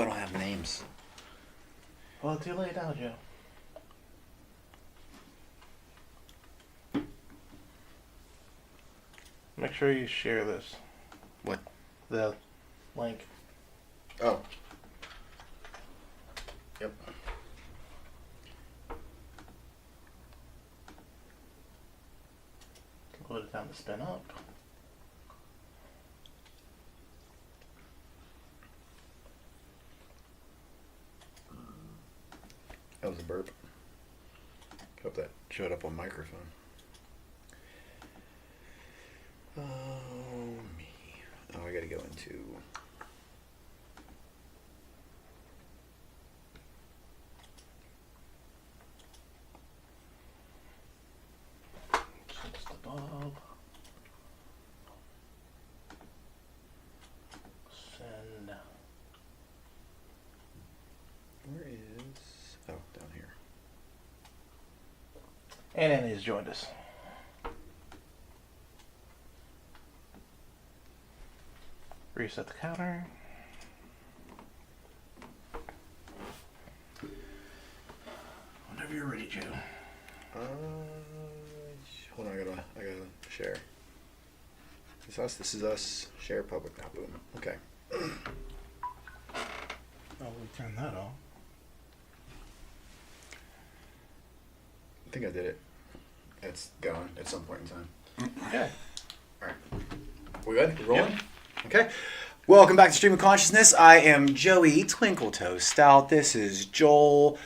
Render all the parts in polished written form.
I don't have names. Well, too late now, Joe. Make sure you share this. What? The link. Oh. Yep. Load it down to spin up. That was a burp. Hope that showed up on microphone. Oh, me. Oh, I gotta go into... Just above. Send. Where is... Oh, down here. And Annie has joined us. Reset the counter. Whenever you're ready, Joe. Hold on, I gotta share. This is us. This is us. Share public now. Boom. Okay. Oh, we turned that off. I think I did it. It's going at some point in time. Okay. All right. We good? We rolling? Yep. Okay. Welcome back to Stream of Consciousness. I am Joey Twinkletoe Stout. This is Joel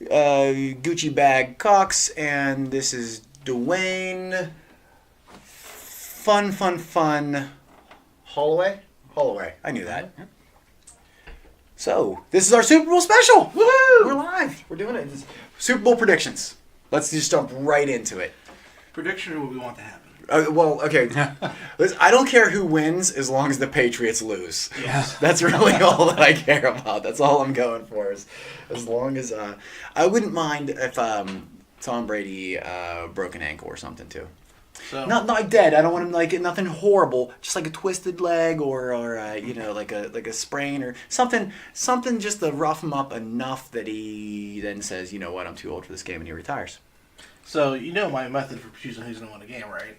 Gucci Bag Cox, and this is Dwayne Fun Holloway. I knew that. So this is our Super Bowl special. Woohoo! We're live. We're doing it. This Super Bowl predictions. Let's just jump right into it. Prediction or what we want to happen? Well, okay. Listen, I don't care who wins as long as the Patriots lose. Yes. That's really all that I care about. That's all I'm going for. Is as long as I wouldn't mind if Tom Brady broke an ankle or something too. So Not like dead. I don't want him like nothing horrible. Just like a twisted leg or like a sprain or something just to rough him up enough that he then says, you know what, I'm too old for this game, and he retires. So you know my method for choosing who's going to win a game, right?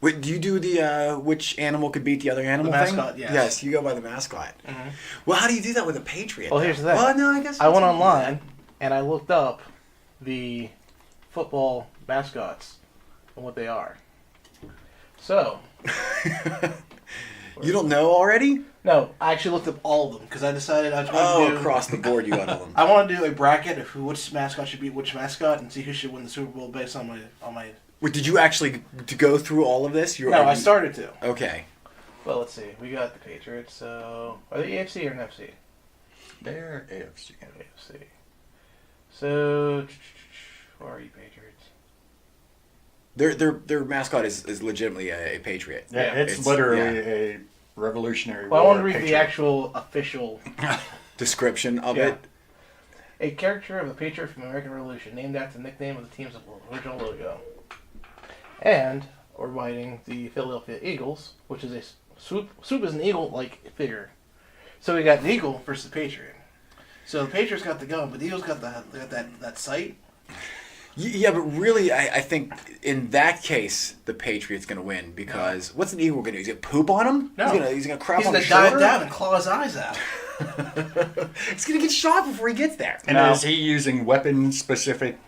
Wait, do you do the which animal could beat the other animal The thing? mascot, yes. Yes, you go by the mascot. Mm-hmm. Well, how do you do that with a Patriot? Well, though? here's the thing. Well, no, I guess I went online and I looked up the football mascots and what they are. So You don't know already? no, I actually looked up all of them because I decided I was going to do. Across the board, you got all them. I want to do a bracket of which mascot should beat which mascot and see who should win the Super Bowl based on my. Wait, did you actually to go through all of this? No, I started to. Okay. Well, let's see. We got the Patriots. So are they AFC or NFC? They're AFC. AFC. So where are you, Patriots? Their mascot is legitimately a Patriot. Yeah, it's literally a Revolutionary Well, I War want to read Patriot. the actual official Description of Yeah. it. A character of the Patriot from the American Revolution, named after the nickname of the team's original logo. And we're biting the Philadelphia Eagles, which is a swoop. Swoop is an eagle-like figure. So we got the eagle versus the Patriot. So the Patriots got the gun, but the Eagles got that sight. Yeah, but really, I think in that case, the Patriot's going to win because what's an eagle going to do? He's going to poop on him? No. He's going to crap He's on going his to dive shoulder? down and claw his eyes out. He's going to get shot before he gets there. And No. is he using weapon-specific,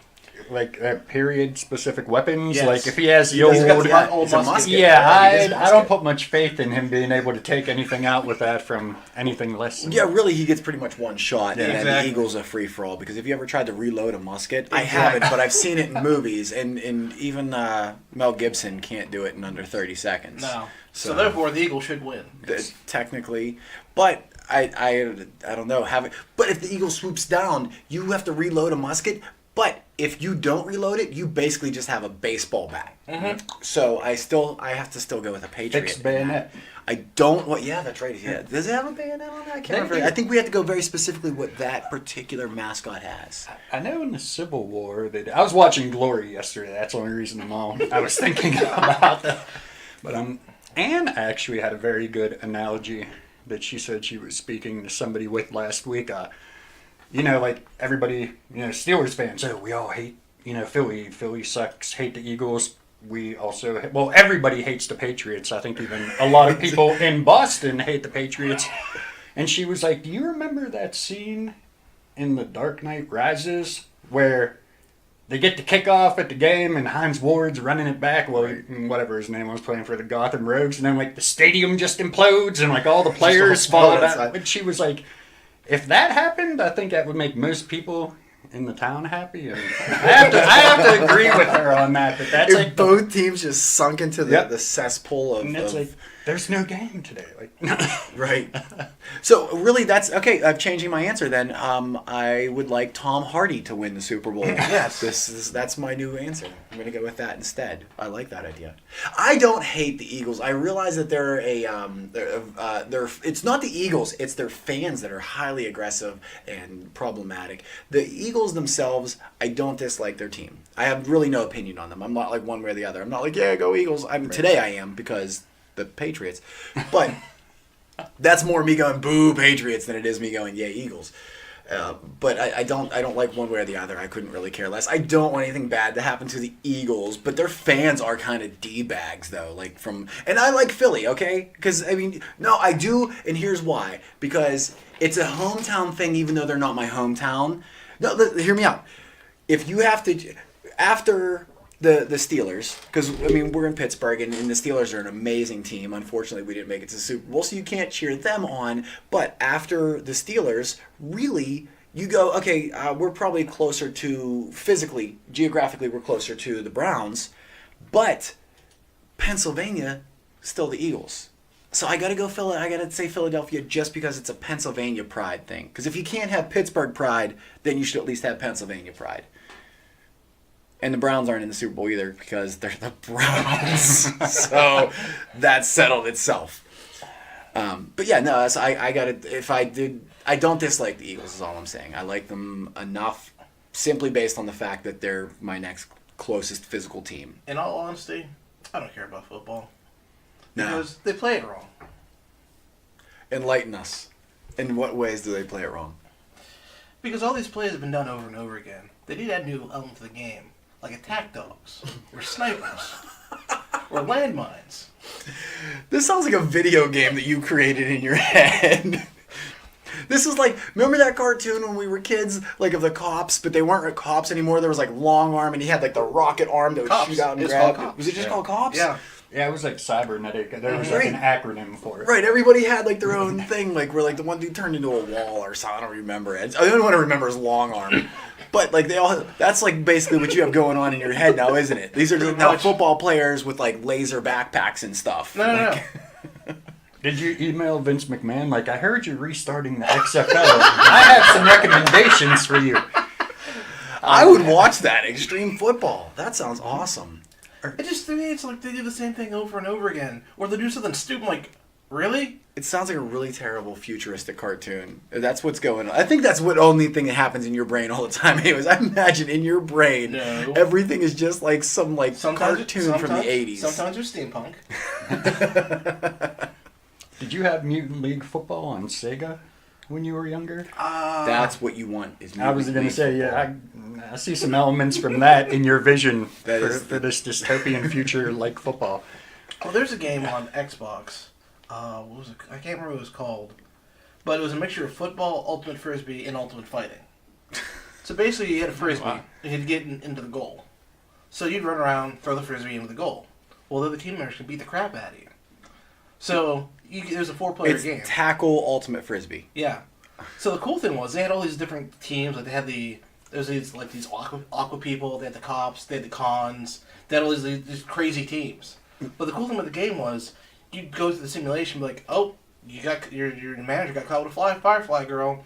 like period-specific weapons? Yes. Like if he has the He's got old... the old It's a musket. musket. Yeah, He has a I musket. don't put much faith in him being able to take anything out with that from anything less than... Yeah, really, he gets pretty much one shot, Yeah, and then exactly. the eagle's a free-for-all. Because if you ever tried to reload a musket, I Exactly. haven't, but I've seen it in movies, and even Mel Gibson can't do it in under 30 seconds. No. So therefore, the eagle should win. Technically, but I don't know. But if the eagle swoops down, you have to reload a musket. But if you don't reload it, you basically just have a baseball bat. Mm-hmm. So I have to still go with a Patriot. Fixed bayonet. I don't. Well, yeah, that's right. Yeah, does it have a bayonet on that? I can't remember. I think we have to go very specifically what that particular mascot has. I know in the Civil War, I was watching Glory yesterday. That's the only reason I was thinking about that. But Anne actually had a very good analogy that she said she was speaking to somebody with last week. You know, like everybody, you know, Steelers fans, oh, we all hate, you know, Philly. Philly sucks, hate the Eagles. We also, well, everybody hates the Patriots. I think even a lot of people in Boston hate the Patriots. And she was like, do you remember that scene in The Dark Knight Rises where they get the kickoff at the game and Hines Ward's running it back, well, whatever his name was, playing for the Gotham Rogues, and then like the stadium just implodes and like all the players fall out. And she was like, if that happened, I think that would make most people in the town happy. And I have to agree with her on that. But that's if like both teams just sunk into the cesspool of. And it's like, there's no game today. Like, right. So really, that's okay. I'm changing my answer then. I would like Tom Hardy to win the Super Bowl. Yes, that's my new answer. I'm gonna go with that instead. I like that idea. I don't hate the Eagles. I realize that they're it's not the Eagles. It's their fans that are highly aggressive and problematic. The Eagles themselves, I don't dislike their team. I have really no opinion on them. I'm not like one way or the other. I'm not like, yeah, go Eagles. Today I am because the Patriots, but that's more me going boo Patriots than it is me going yeah Eagles. But I don't like one way or the other. I couldn't really care less. I don't want anything bad to happen to the Eagles, but their fans are kind of d-bags though. And I like Philly, okay? Because I mean, no, I do, and here's why. Because it's a hometown thing, even though they're not my hometown. No, hear me out. If you have to after. The Steelers, because, I mean, we're in Pittsburgh, and the Steelers are an amazing team. Unfortunately, we didn't make it to the Super Bowl, so you can't cheer them on. But after the Steelers, really, you go, okay, we're probably closer to, physically, geographically, we're closer to the Browns. But Pennsylvania, still the Eagles. So I got to say Philadelphia just because it's a Pennsylvania pride thing. Because if you can't have Pittsburgh pride, then you should at least have Pennsylvania pride. And the Browns aren't in the Super Bowl either because they're the Browns. So that settled itself. But yeah, no, I don't dislike the Eagles is all I'm saying. I like them enough simply based on the fact that they're my next closest physical team. In all honesty, I don't care about football. No. Because they play it wrong. Enlighten us. In what ways do they play it wrong? Because all these plays have been done over and over again. They need to add new element to the game. Like attack dogs, or snipers, or landmines. This sounds like a video game that you created in your head. This is like, remember that cartoon when we were kids, like of the cops, but they weren't cops anymore? There was like Long Arm, and he had like the rocket arm that would Cops. shoot out and It's grab. called Cops. Was it just called Cops? Yeah. yeah, it was like cybernetic. There was like an acronym for it. Right, everybody had like their own thing, like where like the one dude turned into a wall or something. I don't remember it. The only one I remember is Long Arm. But like that's like basically what you have going on in your head now, isn't it? These are just now football players with like laser backpacks and stuff. No. Did you email Vince McMahon? Like, I heard you're restarting the XFL. I have some recommendations for you. I would watch that Extreme Football. That sounds awesome. It just, to me, it's like they do the same thing over and over again. Or they do something stupid like, really? It sounds like a really terrible futuristic cartoon. That's what's going on. I think that's what only thing that happens in your brain all the time. Anyways, I imagine in your brain, everything is just like some like cartoon from the 80s. Sometimes there's steampunk. Did you have Mutant League Football on Sega when you were younger? That's what you want. I was going to say, yeah, I see some elements from that in your vision for this dystopian future like football. Well, there's a game on Xbox. What was it? I can't remember what it was called, but it was a mixture of football, ultimate frisbee, and ultimate fighting. So basically, you had a frisbee, and you had to get into the goal. So you'd run around, throw the frisbee into the goal. Well, the other team members can beat the crap out of you. So it was a 4-player game. It's tackle ultimate frisbee. Yeah. So the cool thing was they had all these different teams. Like they had these aqua people. They had the cops. They had the cons. They had all these crazy teams. But the cool thing with the game was, you'd go through the simulation and be like, oh, you got your manager got caught with a firefly girl,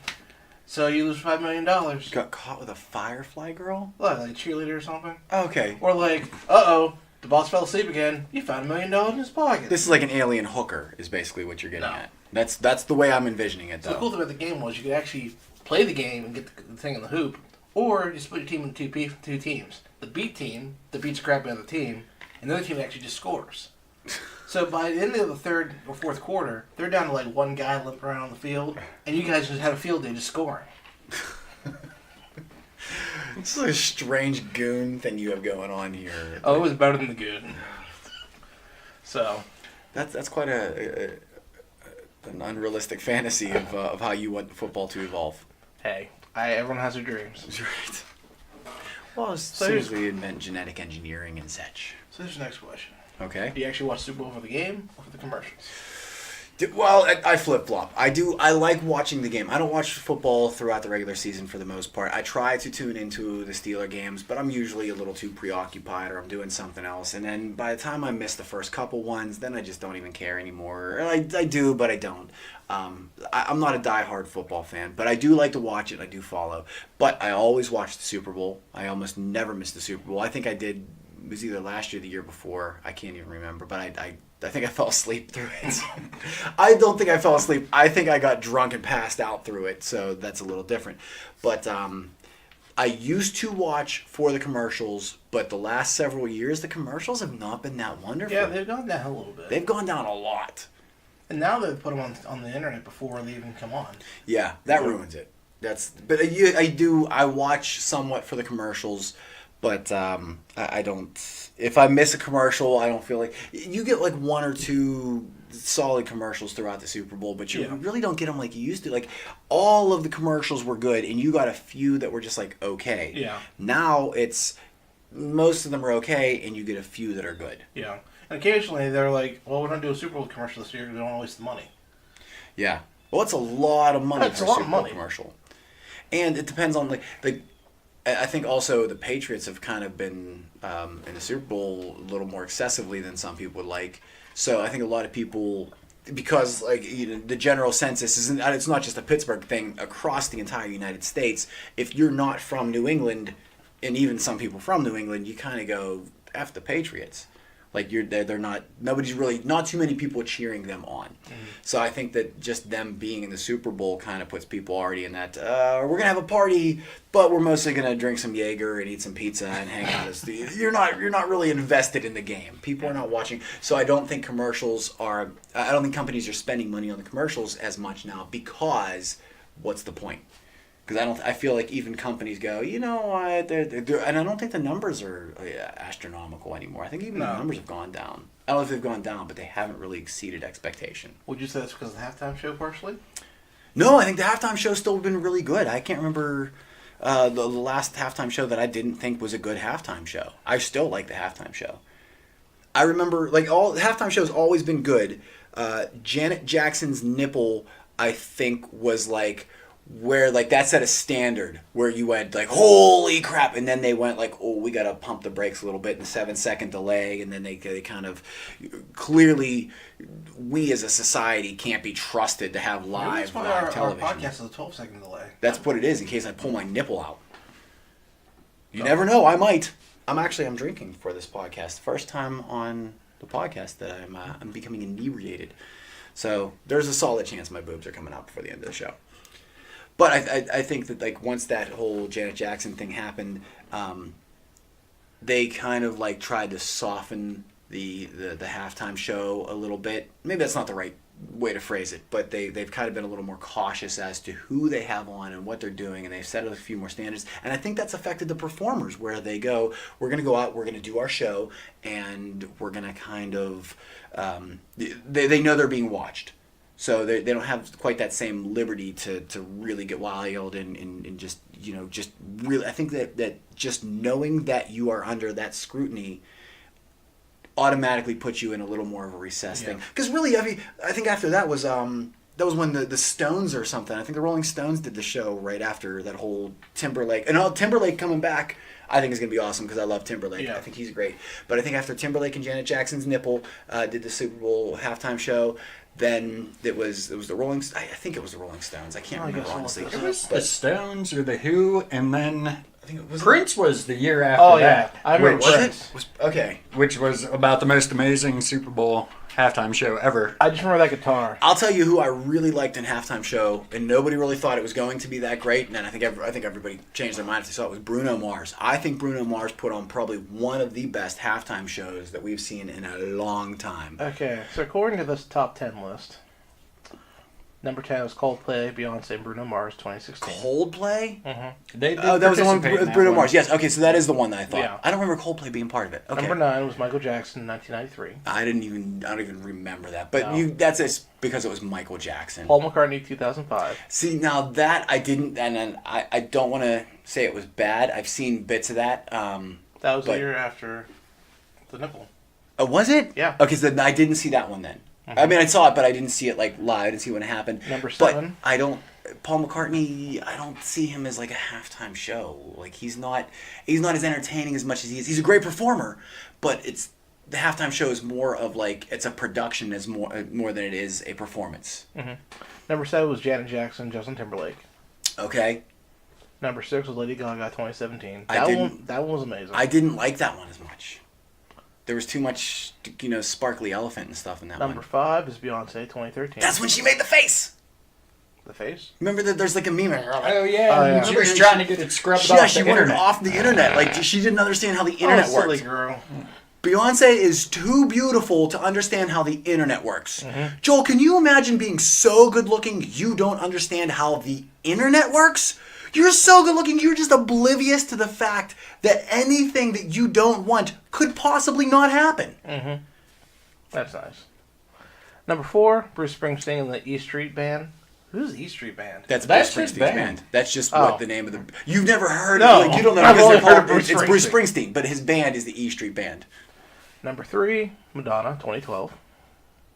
so you lose $5 million. Got caught with a firefly girl? What, like a cheerleader or something? Okay. Or like, uh-oh, the boss fell asleep again. You found $1 million in his pocket. This is like an alien hooker, is basically what you're getting at. That's the way I'm envisioning it, though. So the cool thing about the game was you could actually play the game and get the thing in the hoop, or you split your team into two teams. The beat team that beats the crap out of the team, and the other team actually just scores. So by the end of the third or fourth quarter, they're down to like one guy limping around on the field, and you guys just had a field day just scoring. This is a strange goon thing you have going on here. Oh, it was better than the good. So That's quite an unrealistic fantasy of how you want football to evolve. hey, everyone has their dreams. Right. Well, as So soon here's- as we invent genetic engineering and such. So here's the next question: Okay. Do you actually watch Super Bowl for the game or for the commercials? Well, I flip flop. I like watching the game. I don't watch football throughout the regular season for the most part. I try to tune into the Steeler games, but I'm usually a little too preoccupied or I'm doing something else. And then by the time I miss the first couple ones, then I just don't even care anymore. I do, but I don't. I'm not a diehard football fan, but I do like to watch it. I do follow. But I always watch the Super Bowl. I almost never miss the Super Bowl. I think I did. It was either last year or the year before. I can't even remember, but I think I fell asleep through it. I don't think I fell asleep. I think I got drunk and passed out through it, so that's a little different. But I used to watch for the commercials, but the last several years, the commercials have not been that wonderful. Yeah, they've gone down a little bit. They've gone down a lot. And now they've put them on the internet before they even come on. Yeah, that ruins it. I watch somewhat for the commercials, but I don't. If I miss a commercial, I don't feel like you get like one or two solid commercials throughout the Super Bowl, but you really don't get them like you used to. Like all of the commercials were good, and you got a few that were just like okay. Yeah. Now it's most of them are okay, and you get a few that are good. Yeah. And occasionally they're like, well, we're going to do a Super Bowl commercial this year because we don't want to waste the money. Yeah. Well, it's a lot of money That's for a a lot Super of Bowl money. commercial, and it depends on like. I think also the Patriots have kind of been in the Super Bowl a little more excessively than some people would like. So I think a lot of people, because like the general census isn't, it's not just a Pittsburgh thing across the entire United States. If you're not from New England, and even some people from New England, you kind of go F the Patriots. Like they're not. Nobody's really. Not too many people cheering them on. Mm-hmm. So I think that just them being in the Super Bowl kind of puts people already in that. We're gonna have a party, but we're mostly gonna drink some Jaeger and eat some pizza and hang out. You're not really invested in the game. People are not watching. So I don't think commercials are. I don't think companies are spending money on the commercials as much now because what's the point? Because I feel like even companies go, you know what, and I don't think the numbers are astronomical anymore. I think even the numbers have gone down. I don't know if they've gone down, but they haven't really exceeded expectation. Would you say that's because of the halftime show partially? No, I think the halftime show's still been really good. I can't remember the last halftime show that I didn't think was a good halftime show. I still like the halftime show. I remember, like, all the halftime show's always been good. Janet Jackson's nipple, I think, was like where like that set a standard where you went like holy crap, and then they went like, oh, we gotta pump the brakes a little bit in the 7-second delay, and then they kind of clearly we as a society can't be trusted to have live television. Our podcast is a 12-second delay. That's what it is, in case I pull my nipple out. You never know, I might. I'm drinking for this podcast. First time on the podcast that I'm becoming inebriated. So there's a solid chance my boobs are coming out before the end of the show. But I think that like once that whole Janet Jackson thing happened, they kind of like tried to soften the halftime show a little bit. Maybe that's not the right way to phrase it, but they've kind of been a little more cautious as to who they have on and what they're doing, and they've set a few more standards. And I think that's affected the performers, where they go, we're going to go out, we're going to do our show, and we're going to kind of they know they're being watched. So they don't have quite that same liberty to really get wild and just, just really, I think that just knowing that you are under that scrutiny automatically puts you in a little more of a recess thing. Because really, I think after that was when the Stones or something, I think the Rolling Stones did the show right after that whole Timberlake. And Timberlake coming back, I think is going to be awesome because I love Timberlake. Yeah. I think he's great. But I think after Timberlake and Janet Jackson's nipple did the Super Bowl halftime show, then it was the Rolling. I think it was the Rolling Stones. I can't remember honestly. It was the Stones or the Who, and then I think it was Prince was the year after Oh, yeah. that. I remember which, Was Prince. it? Okay. which was about the most amazing Super Bowl halftime show ever. I just remember that guitar. I'll tell you who I really liked in halftime show, and nobody really thought it was going to be that great. And then I think everybody changed their mind if they saw it. Was Bruno Mars. I think Bruno Mars put on probably one of the best halftime shows that we've seen in a long time. Okay, so according to this top 10 list, number 10 was Coldplay, Beyonce, and Bruno Mars, 2016. Coldplay? They did Oh, that was the one participate in with that Bruno one. Mars. Yes. Okay, so that is the one that I thought. Yeah. I don't remember Coldplay being part of it. Okay. Number 9 was Michael Jackson, 1993. I don't even remember that. But No. that's just because it was Michael Jackson. Paul McCartney, 2005. See, now that I didn't, and then I don't want to say it was bad. I've seen bits of that. That was the But- year after the nipple. Oh, was it? Yeah. Okay, so I didn't see that one then. I mean, I saw it, but I didn't see it like live. I didn't see when it happened. Number But 7. I don't. Paul McCartney, I don't see him as like a halftime show. Like he's not as entertaining as much as he is. He's a great performer, but it's the halftime show is more of like it's a production as more than it is a performance. Number 7 was Janet Jackson, Justin Timberlake. Okay, Number 6 was Lady Gaga, 2017. I didn't- That one was amazing. I didn't like that one as much. There was too much, sparkly elephant and stuff in that Number one. 5 is Beyonce, 2013. That's when she made the face. The face? Remember that there's like a meme. Oh yeah, Oh, yeah. she was trying to get it scrubbed Yeah, off she the wanted internet. off the internet. Like she didn't understand how the internet silly works. girl. Beyonce is too beautiful to understand how the internet works. Joel, can you imagine being so good looking you don't understand how the internet works? You're so good looking, you're just oblivious to the fact that anything that you don't want could possibly not happen. That's nice. Number 4, Bruce Springsteen and the E Street Band. Who's the E Street Band? That's That's Bruce his Springsteen's band. That's just Oh. what the name of the. You've never heard No, of it. Like, you don't know I've because only they're heard of called. Bruce It's Bruce Springsteen. Springsteen, but his band is the E Street Band. Number 3, Madonna, 2012.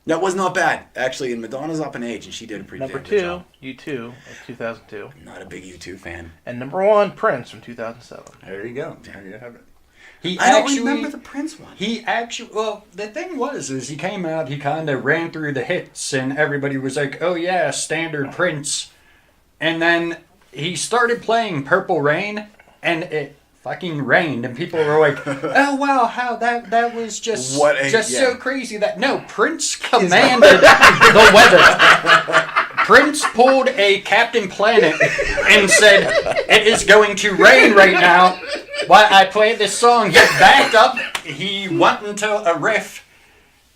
That was not bad, actually. And Madonna's up in age, and she did a pretty Number damn good 2, job. U2, of 2002. Not a big U2 fan. And number 1, Prince from 2007. There you go. There you have it. He I don't actually, remember the Prince one. Well, the thing is he came out, he kind of ran through the hits, and everybody was like, oh yeah, standard Prince. And then he started playing Purple Rain, and it fucking rained, and people were like, oh wow, how that was just so crazy that, no, Prince commanded the weather. Prince pulled a Captain Planet and said, it is going to rain right now. While I played this song, he backed up, he went into a riff,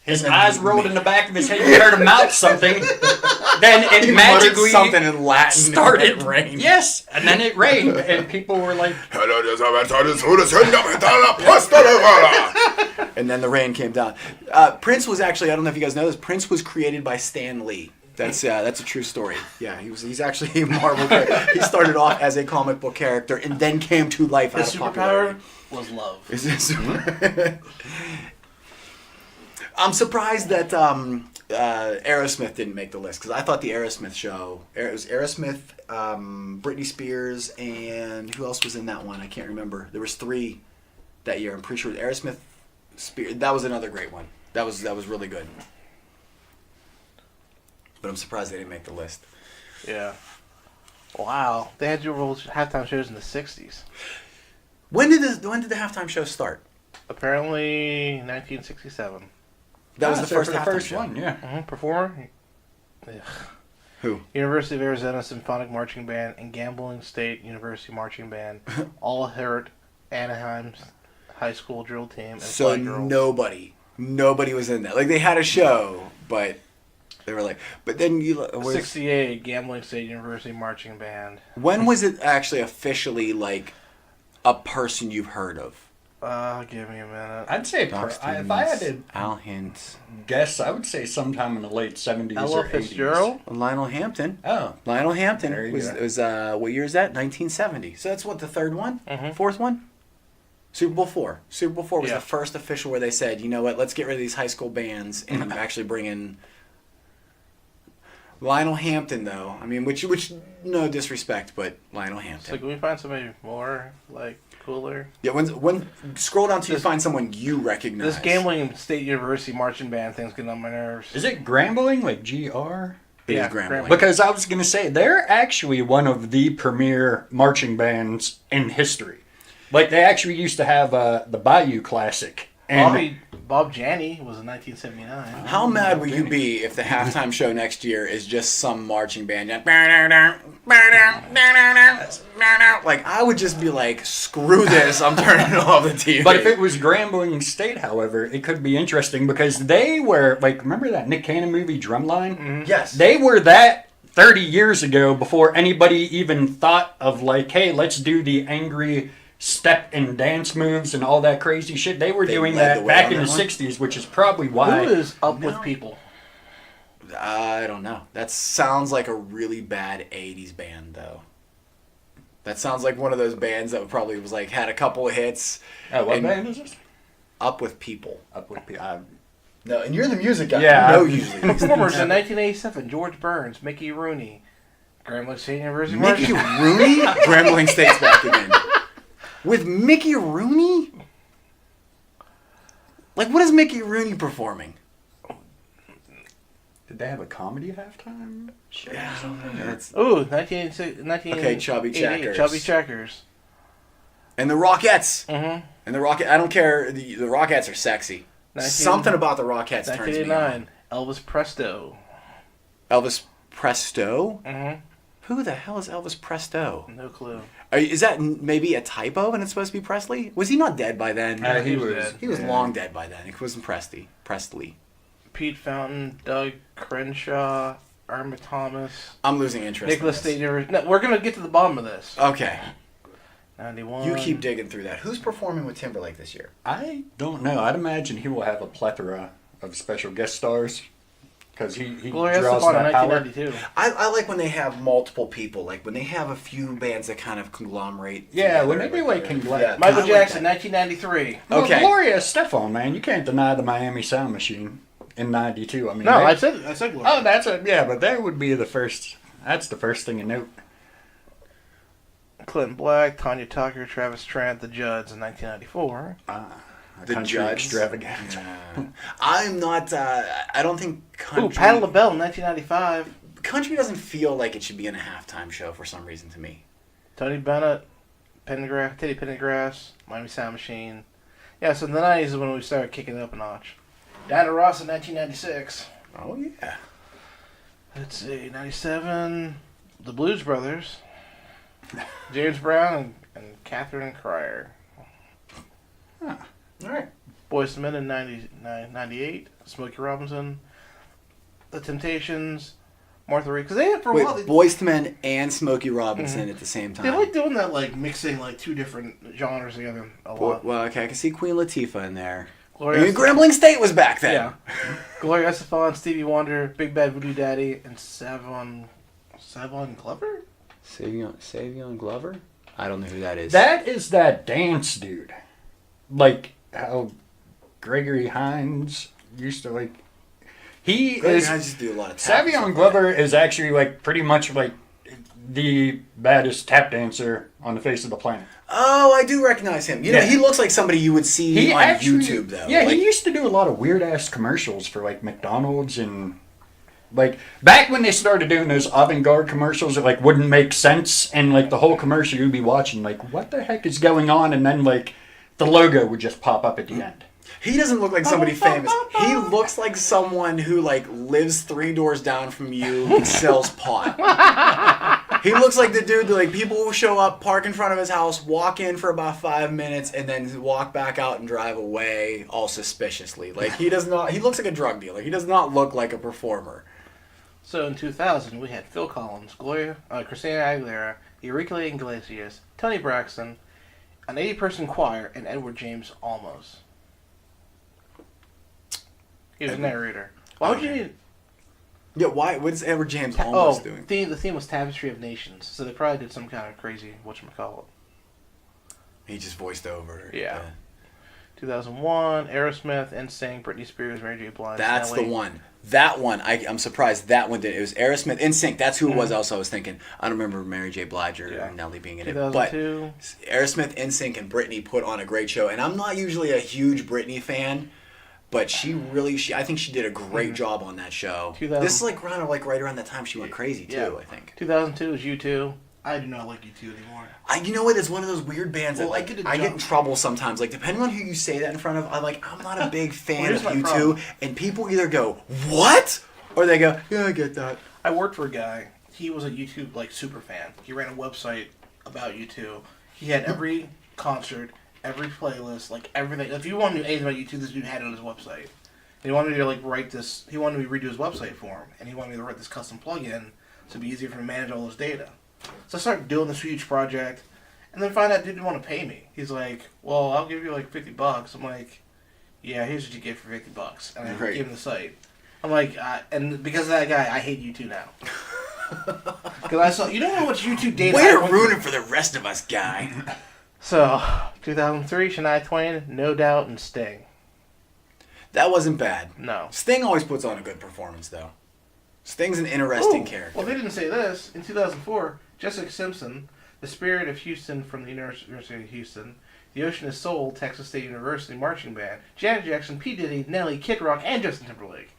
his eyes rolled in the back of his head, you heard him mouth something, then it He magically muttered something in Latin started and it rained. Yes, and then it rained, and people were like, And then the rain came down. Prince was actually, I don't know if you guys know this, Prince was created by Stan Lee. That's a true story. Yeah, he's actually a Marvel character. He started off as a comic book character and then came to life His out of superpower popularity. was love. Is this I'm surprised that Aerosmith didn't make the list because I thought the Aerosmith show. It was Aerosmith, Britney Spears, and who else was in that one? I can't remember. There was 3 that year. I'm pretty sure Aerosmith, Spears. That was another great one. That was really good. But I'm surprised they didn't make the list. Yeah. Wow. They had your halftime shows in the 60s. When did the halftime show start? Apparently 1967. That was the so first for the halftime first show. one, yeah. Performer? Ugh. Who? University of Arizona Symphonic Marching Band and Gambling State University Marching Band all heard Anaheim's high school drill team and So fly girls. nobody was in that. Like they had a show, but they were like. But then you. 68 Gambling State University Marching Band. When was it actually officially like a person you've heard of? Give me a minute. I'd say, if I had to Al Hint, guess, I would say sometime in the late 70s Ella or 80s. Fitzgerald? Lionel Hampton. Oh. Lionel Hampton There you was what year is that? 1970. So that's what the third one, fourth one. Super Bowl 4. Super Bowl 4 was Yeah. the first official where they said, you know what, let's get rid of these high school bands and actually bring in Lionel Hampton, though. I mean, which no disrespect, but Lionel Hampton. So can we find somebody more, like, cooler? Yeah, when scroll down till you find someone you recognize. This Gambling State University Marching Band thing's getting on my nerves. Is it Grambling, like GR? It is Yeah, Grambling. Because I was going to say, they're actually one of the premier marching bands in history. Like they actually used to have the Bayou Classic. And Bob Janney was in 1979. How mad will you be if the halftime show next year is just some marching band? Like, I would just be like, screw this, I'm turning off the TV. But if it was Grambling State, however, it could be interesting because they were, like, remember that Nick Cannon movie, Drumline? Mm-hmm. Yes. They were that 30 years ago before anybody even thought of, like, hey, let's do the angry step and dance moves and all that crazy shit. They were doing led the that way back on in the that one? 60s, which is probably why. Who is Up With People? I don't know. That sounds like a really bad 80s band, though. That sounds like one of those bands that probably was like, had a couple of hits. What band is this? Up With People. Up with people. No, and you're the music guy. Yeah. You know usually. Performers in 1987, George Burns, Mickey Rooney, Grambling State University. Mickey Rooney? Grambling State's back again. With Mickey Rooney? Like, what is Mickey Rooney performing? Did they have a comedy halftime show or something? That's- Ooh, 1988. Okay, Chubby Checkers. Chubby Checkers. And the Rockettes. Mm-hmm. And the Rocket, I don't care. The Rockettes are sexy. Something about the Rockettes turns me on. 1989. Elvis Presto. Elvis Presto? Mm-hmm. Who the hell is Elvis Presto? No clue. Is that maybe a typo and it's supposed to be Presley? Was he not dead by then? He was dead. He was long dead by then. It wasn't Presley. Pete Fountain, Doug Crenshaw, Irma Thomas, I'm losing interest. Nicholas in this. State University. No, we're going to get to the bottom of this. Okay. 91. You keep digging through that. Who's performing with Timberlake this year? I don't know. I'd imagine he will have a plethora of special guest stars because he Gloria draws Estefan in that power. 1992. I like when they have multiple people, like when they have a few bands that kind of conglomerate. Yeah, together, when they do like conglomerate. Michael I like Jackson, that. 1993. Well, Okay. Gloria Estefan, man, you can't deny the Miami Sound Machine in '92. I mean, No, they- I said Gloria. Oh, that's a yeah, but that would be the first. That's the first thing to note. Clinton Black, Tanya Tucker, Travis Trent, The Judds in 1994. The Country Judds. extravaganza. I'm not. I don't think country. Ooh, Patti LaBelle in 1995. Country doesn't feel like it should be in a halftime show for some reason to me. Tony Bennett, Teddy Pendergrass, Miami Sound Machine. Yeah, so in the 90s is when we started kicking it up a notch. Diana Ross in 1996. Oh yeah. Let's see, 97, the Blues Brothers, James Brown and Catherine Cryer. All right. Boyz II Men in 98, Smokey Robinson, The Temptations, Martha Reed. Because they had for a Wait, while. They, Boyz II Men and Smokey Robinson at the same time. they like doing that, like mixing like two different genres together a lot. Well, okay, I can see Queen Latifah in there. I Gloria mean, Grambling State was back then. Yeah. Gloria Estefan, Stevie Wonder, Big Bad Voodoo Daddy, and Savon Glover? Savion Glover? I don't know who that is. That is that dance dude, like how Gregory Hines used to like. He Gregory is. Hines used to do a lot of tap Savion stuff. Glover is actually like pretty much like the baddest tap dancer on the face of the planet. Oh, I do recognize him. You know, Yeah. he looks like somebody you would see on YouTube, though. Yeah, Like, he used to do a lot of weird ass commercials for like McDonald's and like back when they started doing those avant-garde commercials that like wouldn't make sense and like the whole commercial you'd be watching like what the heck is going on and then like the logo would just pop up at the end. he doesn't look like somebody famous. He looks like someone who like lives 3 doors down from you and sells pot. He looks like the dude that like people will show up, park in front of his house, walk in for about 5 minutes, and then walk back out and drive away all suspiciously. Like he does not. He looks like a drug dealer. He does not look like a performer. So in 2000, we had Phil Collins, Christina Aguilera, Enrique Iglesias, Tony Braxton, an 80-person choir, and Edward James Olmos. He was a narrator. Why would you need... Yeah, why? What's Edward James almost doing? The theme was Tapestry of Nations, so they probably did some kind of crazy whatchamacallit. He just voiced over. Yeah. 2001, Aerosmith, NSYNC, Britney Spears, Mary J. Blige. That's Nelly. the one. That one, I'm surprised that one did. It was Aerosmith, NSYNC. That's who it was. Also, I was thinking. I don't remember Mary J. Blige or Nelly being in it, but 2002. Aerosmith, NSYNC, and Britney put on a great show. And I'm not usually a huge Britney fan, but I think she did a great job on that show. 2000. This is like kind of like right around that time she went crazy too. Yeah. I think. 2002 was U2, I do not like U2 anymore. You know what? It's one of those weird bands that Well, like I get in trouble sometimes. Like depending on who you say that in front of, I'm not a big fan of U2, and people either go what or they go yeah, I get that. I worked for a guy. He was a YouTube like super fan. He ran a website about U2. He had every concert, every playlist, like everything. If you wanted to know anything about U2, this dude had it on his website. And he wanted me to like write this. He wanted me to redo his website for him, and he wanted me to write this custom plugin to be easier for him to manage all his data. So I started doing this huge project, and then find out dude didn't want to pay me. He's like, "Well, I'll give you like $50." I'm like, "Yeah, here's what you get for $50," and I gave him the site. I'm like, and because of that guy, I hate U2 now. Because I saw, you don't know how much YouTube data. Way to ruin it for the rest of us, guy. So, 2003, Shania Twain, No Doubt, and Sting. That wasn't bad. No. Sting always puts on a good performance, though. Sting's an interesting character. Well, they didn't say this. In 2004, Jessica Simpson, The Spirit of Houston from the University of Houston, The Ocean is Soul, Texas State University Marching Band, Janet Jackson, P. Diddy, Nelly, Kid Rock, and Justin Timberlake.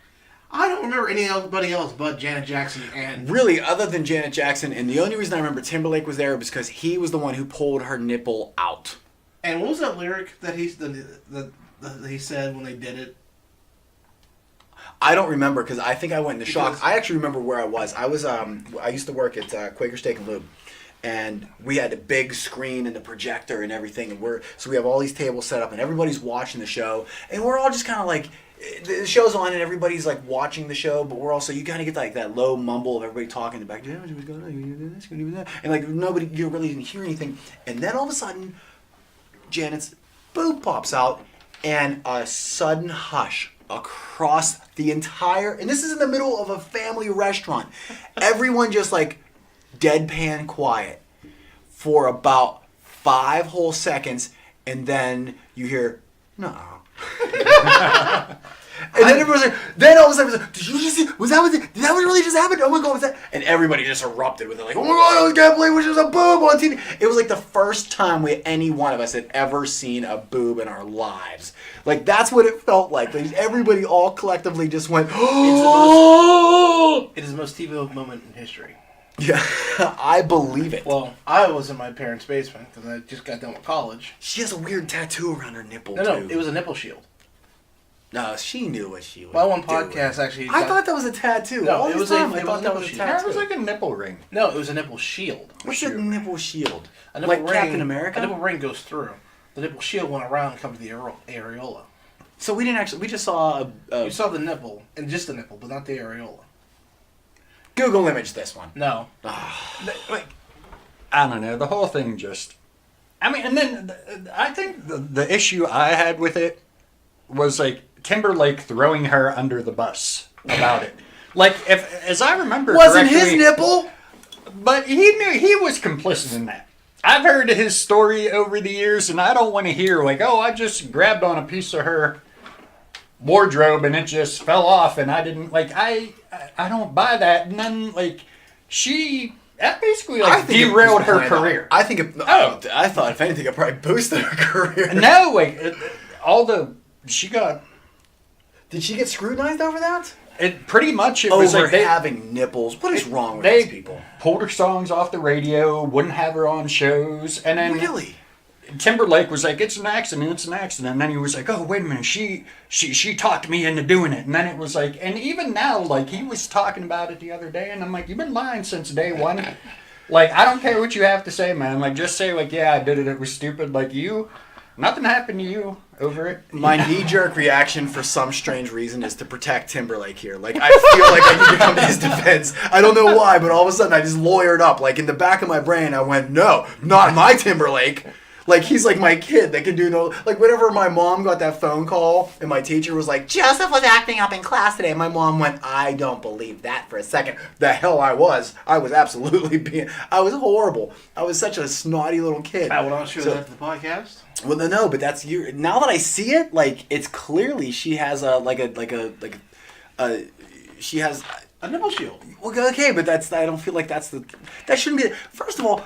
I don't remember anybody else but Janet Jackson and... Really, other than Janet Jackson, and the only reason I remember Timberlake was there was because he was the one who pulled her nipple out. And what was that lyric that he said when they did it? I don't remember because I think I went into shock. I actually remember where I was. I used to work at Quaker Steak and Lube, and we had a big screen and the projector and everything, and so we have all these tables set up, and everybody's watching the show, and we're all just kind of like, the show's on and everybody's like watching the show, but we're also, you kind of get like that low mumble of everybody talking in the back, and like nobody, you really didn't hear anything, and then all of a sudden, Janet's boob pops out, and a sudden hush across the entire, and this is in the middle of a family restaurant. Everyone just like deadpan quiet for about 5 whole seconds, and then you hear, no. And then everyone's like, then all of a sudden, like, did you just see, did that really just happen? Oh my God, was that? And everybody just erupted with it, like, oh my God, I can't believe it was a boob on TV. It was like the first time any one of us had ever seen a boob in our lives. Like, that's what it felt like. Like everybody all collectively just went, oh! It is the most TV moment in history. Yeah, I believe it. Well, I was in my parents' basement because I just got done with college. She has a weird tattoo around her nipple, No, too. it was a nipple shield. No, she knew what she was My one doing. podcast actually... I thought that was a tattoo. No, it was a tattoo. It was like a nipple ring. No, it was a nipple shield. What's a nipple shield? A nipple like ring, Captain America? A nipple ring goes through. The nipple shield went around and covered the areola. So we just saw You saw the nipple, and just the nipple, but not the areola. Google image this one. No. Like, I don't know. The whole thing just... I mean, and then I think the issue I had with it was like Timberlake throwing her under the bus about it. Like, as I remember Wasn't his nipple? But he knew he was complicit in that. I've heard his story over the years, and I don't want to hear like, oh, I just grabbed on a piece of her wardrobe and it just fell off, and I didn't like. I don't buy that. And then like that basically like derailed her career. I think. I thought if anything, it probably boosted her career. No, like she got. Did she get scrutinized over that? It pretty much. It over was like having nipples. What is wrong with these people? Pulled her songs off the radio, wouldn't have her on shows, and then really. Timberlake was like, it's an accident. And then he was like, oh, wait a minute, she talked me into doing it. And then it was like, and even now, like, he was talking about it the other day, and I'm like, you've been lying since day one. Like, I don't care what you have to say, man. Like, just say, like, yeah, I did it. It was stupid. Like, nothing happened to you over it. My knee-jerk reaction for some strange reason is to protect Timberlake here. Like, I feel like I need to come to his defense. I don't know why, but all of a sudden I just lawyered up. Like, in the back of my brain, I went, no, not my Timberlake. Like, he's like my kid that can do no... Like, whenever my mom got that phone call and my teacher was like, Joseph was acting up in class today, my mom went, I don't believe that for a second. The hell I was. I was absolutely I was horrible. I was such a snotty little kid. I will not show that to the podcast. Well, no, but that's... Now that I see it, like, it's clearly she has she has... A nipple shield. Well, okay, but I don't feel like that shouldn't be... First of all,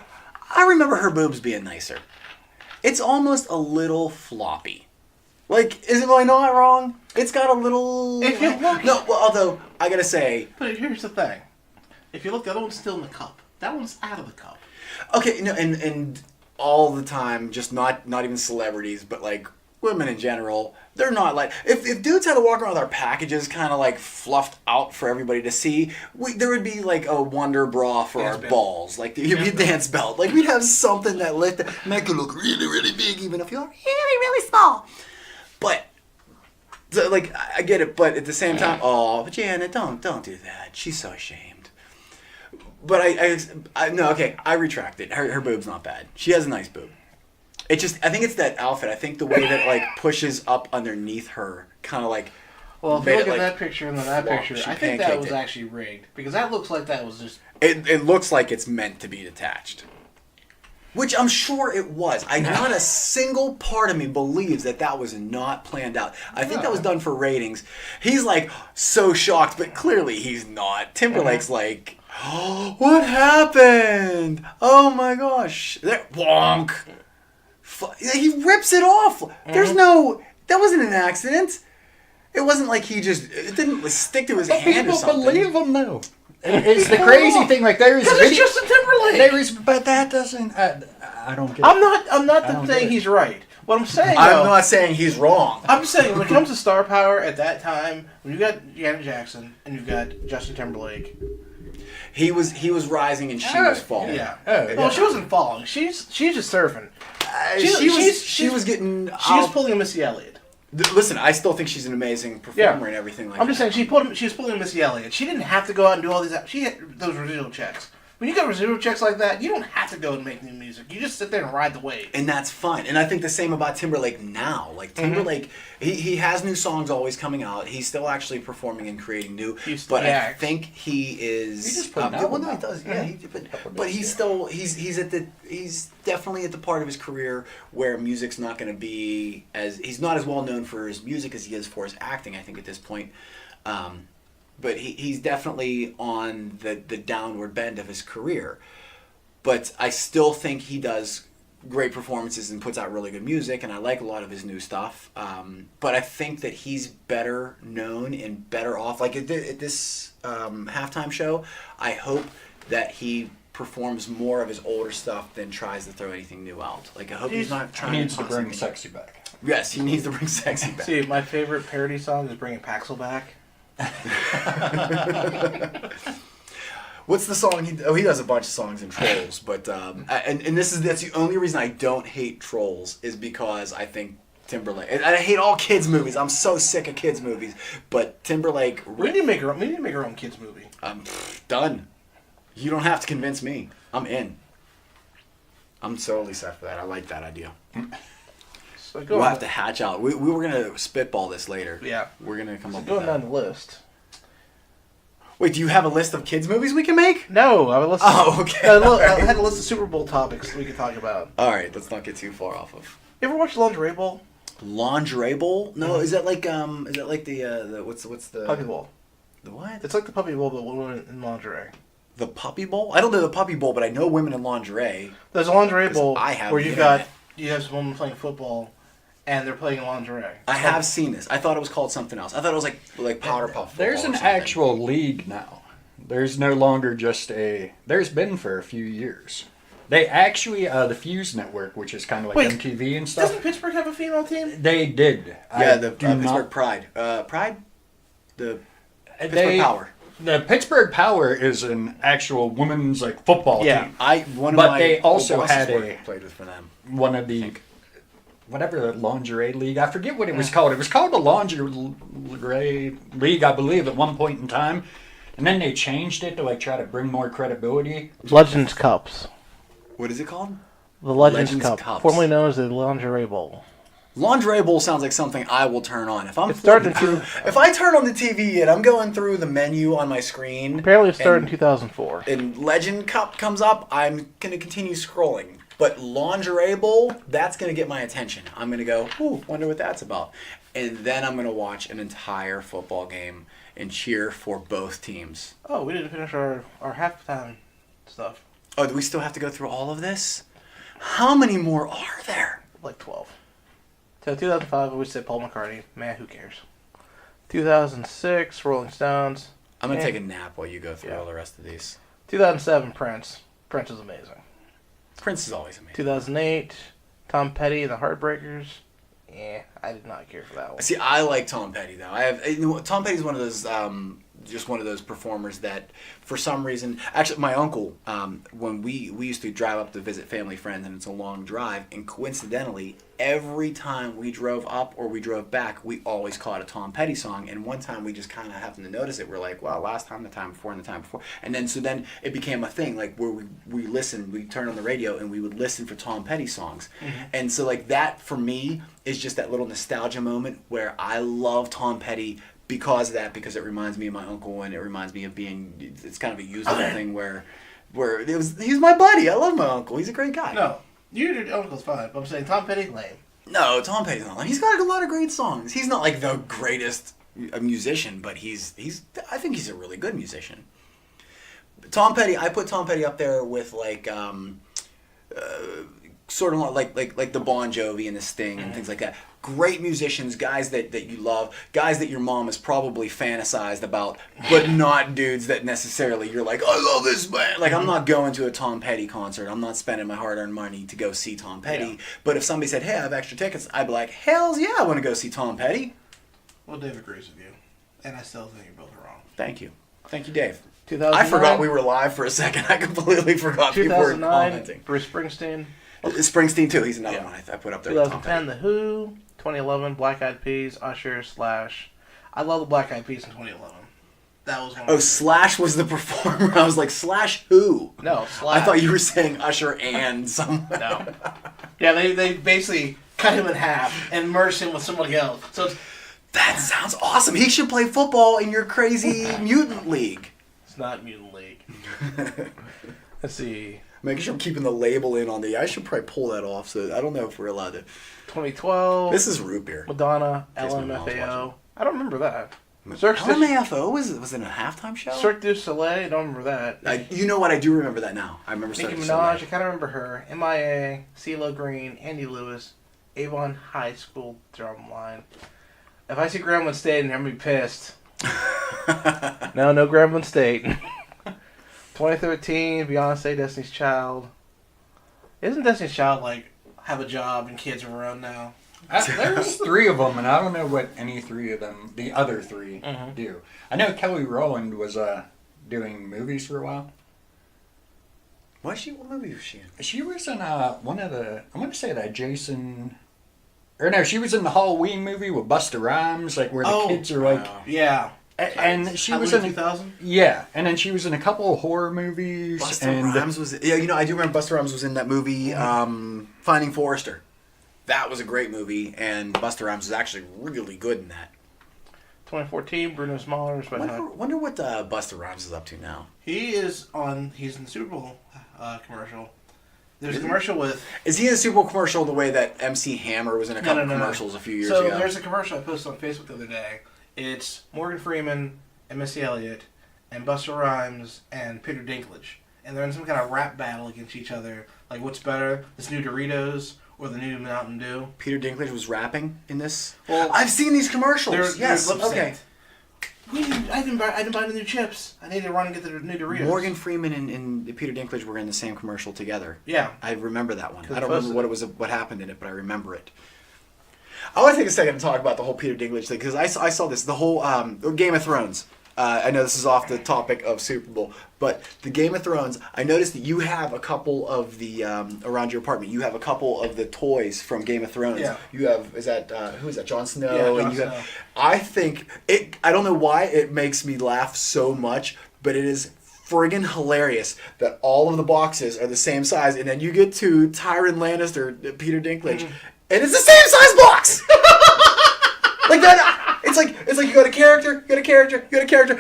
I remember her boobs being nicer. It's almost a little floppy. Like, am I not wrong? It's got a little... If you look... No, well, although, I gotta say... But here's the thing. If you look, the other one's still in the cup. That one's out of the cup. Okay, no, and all the time, just not even celebrities, but like women in general, they're not like if dudes had to walk around with our packages kind of like fluffed out for everybody to see, there would be like a wonder bra for Dance our belt. balls, like there'd be a dance belt, like we'd have something that lifted and that could look really really big even if you're really really small. But so, like I get it, but at the same time, oh Janet, don't do that. She's so ashamed. But I no, okay, I retract it. Her boob's not bad. She has a nice boob. It just, I think it's that outfit. I think the way that it, like, pushes up underneath her, kind of like. Well, if made you look it, at like, that picture and then that flop. picture, She I think that pancaked was it. actually rigged. Because that looks like that was just... It looks like it's meant to be detached. Which I'm sure it was. Not a single part of me believes that was not planned out. I think that was done for ratings. He's like so shocked, but clearly he's not. Timberlake's like, oh, what happened? Oh my gosh. Wonk. He rips it off. There's no, that wasn't an accident. It wasn't like it didn't stick to his hand or People something. believe him though. It's the crazy thing. Like there is Because it's Justin Timberlake! but that doesn't. I don't get. I'm not don't saying get it. he's right. What I'm saying, I'm though, not saying he's wrong. I'm just saying, when it comes to star power at that time, when you got Janet Jackson and you've got Justin Timberlake, He was rising and she was falling. yeah. Oh, Well, she wasn't falling. She's just surfing. She was getting. She was pulling a Missy Elliott. Listen, I still think she's an amazing performer and everything like that. I'm just saying she was pulling a Missy Elliott. She didn't have to go out and do all these. She had those residual checks. When you get residual checks like that, you don't have to go and make new music. You just sit there and ride the wave. And that's fine. And I think the same about Timberlake now. Like Timberlake, he has new songs always coming out. He's still actually performing and creating new. But I think he is. He just put an album no, he out. does. Yeah, but he's still he's definitely at the part of his career where music's not going to be he's not as well known for his music as he is for his acting. I think at this point. But he's definitely on the downward bend of his career. But I still think he does great performances and puts out really good music, and I like a lot of his new stuff. But I think that he's better known and better off. Like at this halftime show, I hope that he performs more of his older stuff than tries to throw anything new out. Like I hope he's not trying He needs to bring constantly- sexy back. Yes, he needs to bring sexy back. See, my favorite parody song is "Bringing Paxil Back." What's the song? He does a bunch of songs in Trolls, but and that's the only reason I don't hate Trolls is because I think Timberlake. And I hate all kids movies. I'm so sick of kids movies, but Timberlake. We need to make our own kids movie. I'm done. You don't have to convince me. I'm in. I'm totally set for that. I like that idea. So We'll have to hatch out. We were gonna spitball this later. Yeah. We're gonna come up with Going that. down the list. Wait, do you have a list of kids movies we can make? No, I would listen. Oh, okay. I had a list of Super Bowl topics we could talk about. All right, let's not get too far off of. You ever watch Lingerie Bowl? Lingerie Bowl? No, is that like the what's the Puppy Bowl. The what? It's like the Puppy Bowl, but women in lingerie. The Puppy Bowl? I don't know the Puppy Bowl, but I know women in lingerie. There's a Lingerie Bowl I have where the you internet. have some women playing football, and they're playing in lingerie. I have seen this. I thought it was called something else. I thought it was like Powder Puff. There's football an or something. actual league now. There's no longer just a. There's been for a few years. They actually the Fuse Network, which is kind of like Wait, MTV and stuff. Doesn't Pittsburgh have a female team? They did. Yeah, I the do Pittsburgh not- Pride. Pride? The Pittsburgh they- Power. The Pittsburgh Power is an actual women's like football Yeah. team. One of But my they also bosses had played with for them. One of the whatever the lingerie league. I forget what it was called. It was called the lingerie league, I believe, at one point in time. And then they changed it to like try to bring more credibility. Legends Cups. What is it called? The Legends, Legends Cup, Cups. formerly known as the Lingerie Bowl. Lingerie Bowl sounds like something I will turn on. If I'm It started flipping through, if I turn on the TV and I'm going through the menu on my screen, Apparently, it started in and- 2004. and Legend Cup comes up, I'm gonna continue scrolling. But Lingerie Bowl, that's gonna get my attention. I'm gonna go, ooh, wonder what that's about, and then I'm gonna watch an entire football game and cheer for both teams. Oh, we didn't finish our halftime stuff. Oh, do we still have to go through all of this? How many more are there? Like 12. So 2005, we said Paul McCartney. Man, who cares? 2006, Rolling Stones. I'm gonna Yeah. take a nap while you go through Yeah. all the rest of these. 2007, Prince. Prince is amazing. Prince is always amazing. 2008, Tom Petty and the Heartbreakers. I did not care for that one. See, I like Tom Petty though. Tom Petty's one of those, just one of those performers that, for some reason, actually, my uncle, when we used to drive up to visit family friends, and it's a long drive, and coincidentally, every time we drove up or we drove back, we always caught a Tom Petty song. And one time we just kind of happened to notice it. We're like, wow, last time, the time before, and the time before, and then it became a thing, like where we listened, we turned on the radio and we would listen for Tom Petty songs, and so like that for me is just that little nostalgia moment where I love Tom Petty because of that, because it reminds me of my uncle, and it reminds me of being, it's kind of a useful thing where he's my buddy. I love my uncle. He's a great guy. No, your uncle's fine, but I'm saying Tom Petty, lame. No, Tom Petty's not lame. He's got a lot of great songs. He's not like the greatest musician, but I think he's a really good musician. Tom Petty, I put Tom Petty up there with like sort of like the Bon Jovi and the Sting and things like that. Great musicians, guys that you love, guys that your mom has probably fantasized about, but not dudes that necessarily you're like, I love this band. Like, I'm not going to a Tom Petty concert. I'm not spending my hard-earned money to go see Tom Petty. Yeah. But if somebody said, hey, I have extra tickets, I'd be like, hells yeah, I want to go see Tom Petty. Well, Dave agrees with you, and I still think you're both wrong. Thank you, Dave. 2009, I forgot we were live for a second. I completely forgot people were commenting. Bruce Springsteen. Springsteen too. He's another one I put up there. 2010, The Who. 2011, Black Eyed Peas, Usher, Slash. I love the Black Eyed Peas in 2011. That was one. Oh, Slash was the performer. I was like, Slash who? No, Slash. I thought you were saying Usher and someone. No. Yeah, they basically cut him in half and merged him with somebody else. So that sounds awesome. He should play football in your crazy mutant league. It's not mutant league. Let's see. Making sure I'm keeping the label in on the. I should probably pull that off. So I don't know if we're allowed to. 2012. This is root beer. Madonna, LMFAO. I don't remember that. LMFAO was it a halftime show? Cirque du Soleil. I don't remember that. You know what? I do remember that now. I remember Nicki Minaj. I kind of remember her. MIA, CeeLo Green, Andy Lewis, Avon High School Drumline. If I see Grambling State, I'm gonna be pissed. No Grambling State. 2013, Beyonce, Destiny's Child. Isn't Destiny's Child like have a job and kids of her own now? There's three of them, and I don't know what any three of them, the other three, do. I know Kelly Rowland was doing movies for a while. Was she? What movie was she in? She was in one of the, I want to say that Jason, or no, she was in the Halloween movie with Busta Rhymes, like where the kids are like, yeah. And she was Halloween in 2000. Yeah, and then she was in a couple of horror movies. Busta Rhymes was. Yeah, I do remember Busta Rhymes was in that movie, Finding Forrester. That was a great movie, and Busta Rhymes was actually really good in that. 2014, Bruno Mars. Wonder what Busta Rhymes is up to now. He's in the Super Bowl commercial. There's a commercial with. Is he in the Super Bowl commercial the way that MC Hammer was in a couple commercials a few years ago? So there's a commercial I posted on Facebook the other day. It's Morgan Freeman and Missy Elliott and Busta Rhymes and Peter Dinklage. And they're in some kind of rap battle against each other. Like, what's better, this new Doritos or the new Mountain Dew? Peter Dinklage was rapping in this? Well, I've seen these commercials. Yes, okay. I didn't buy the new chips. I need to run and get the new Doritos. Morgan Freeman and Peter Dinklage were in the same commercial together. Yeah. I remember that one. I don't remember what happened in it, but I remember it. I want to take a second to talk about the whole Peter Dinklage thing, because I saw this, the whole Game of Thrones. I know this is off the topic of Super Bowl, but the Game of Thrones, I noticed that you have a couple of the, around your apartment, you have a couple of the toys from Game of Thrones. Yeah. You have, who is that, Jon Snow? Yeah, Jon Snow. I think, I don't know why it makes me laugh so much, but it is friggin' hilarious that all of the boxes are the same size, and then you get to Tyrion Lannister, Peter Dinklage, and it's the same size box! Like that, it's like you got a character,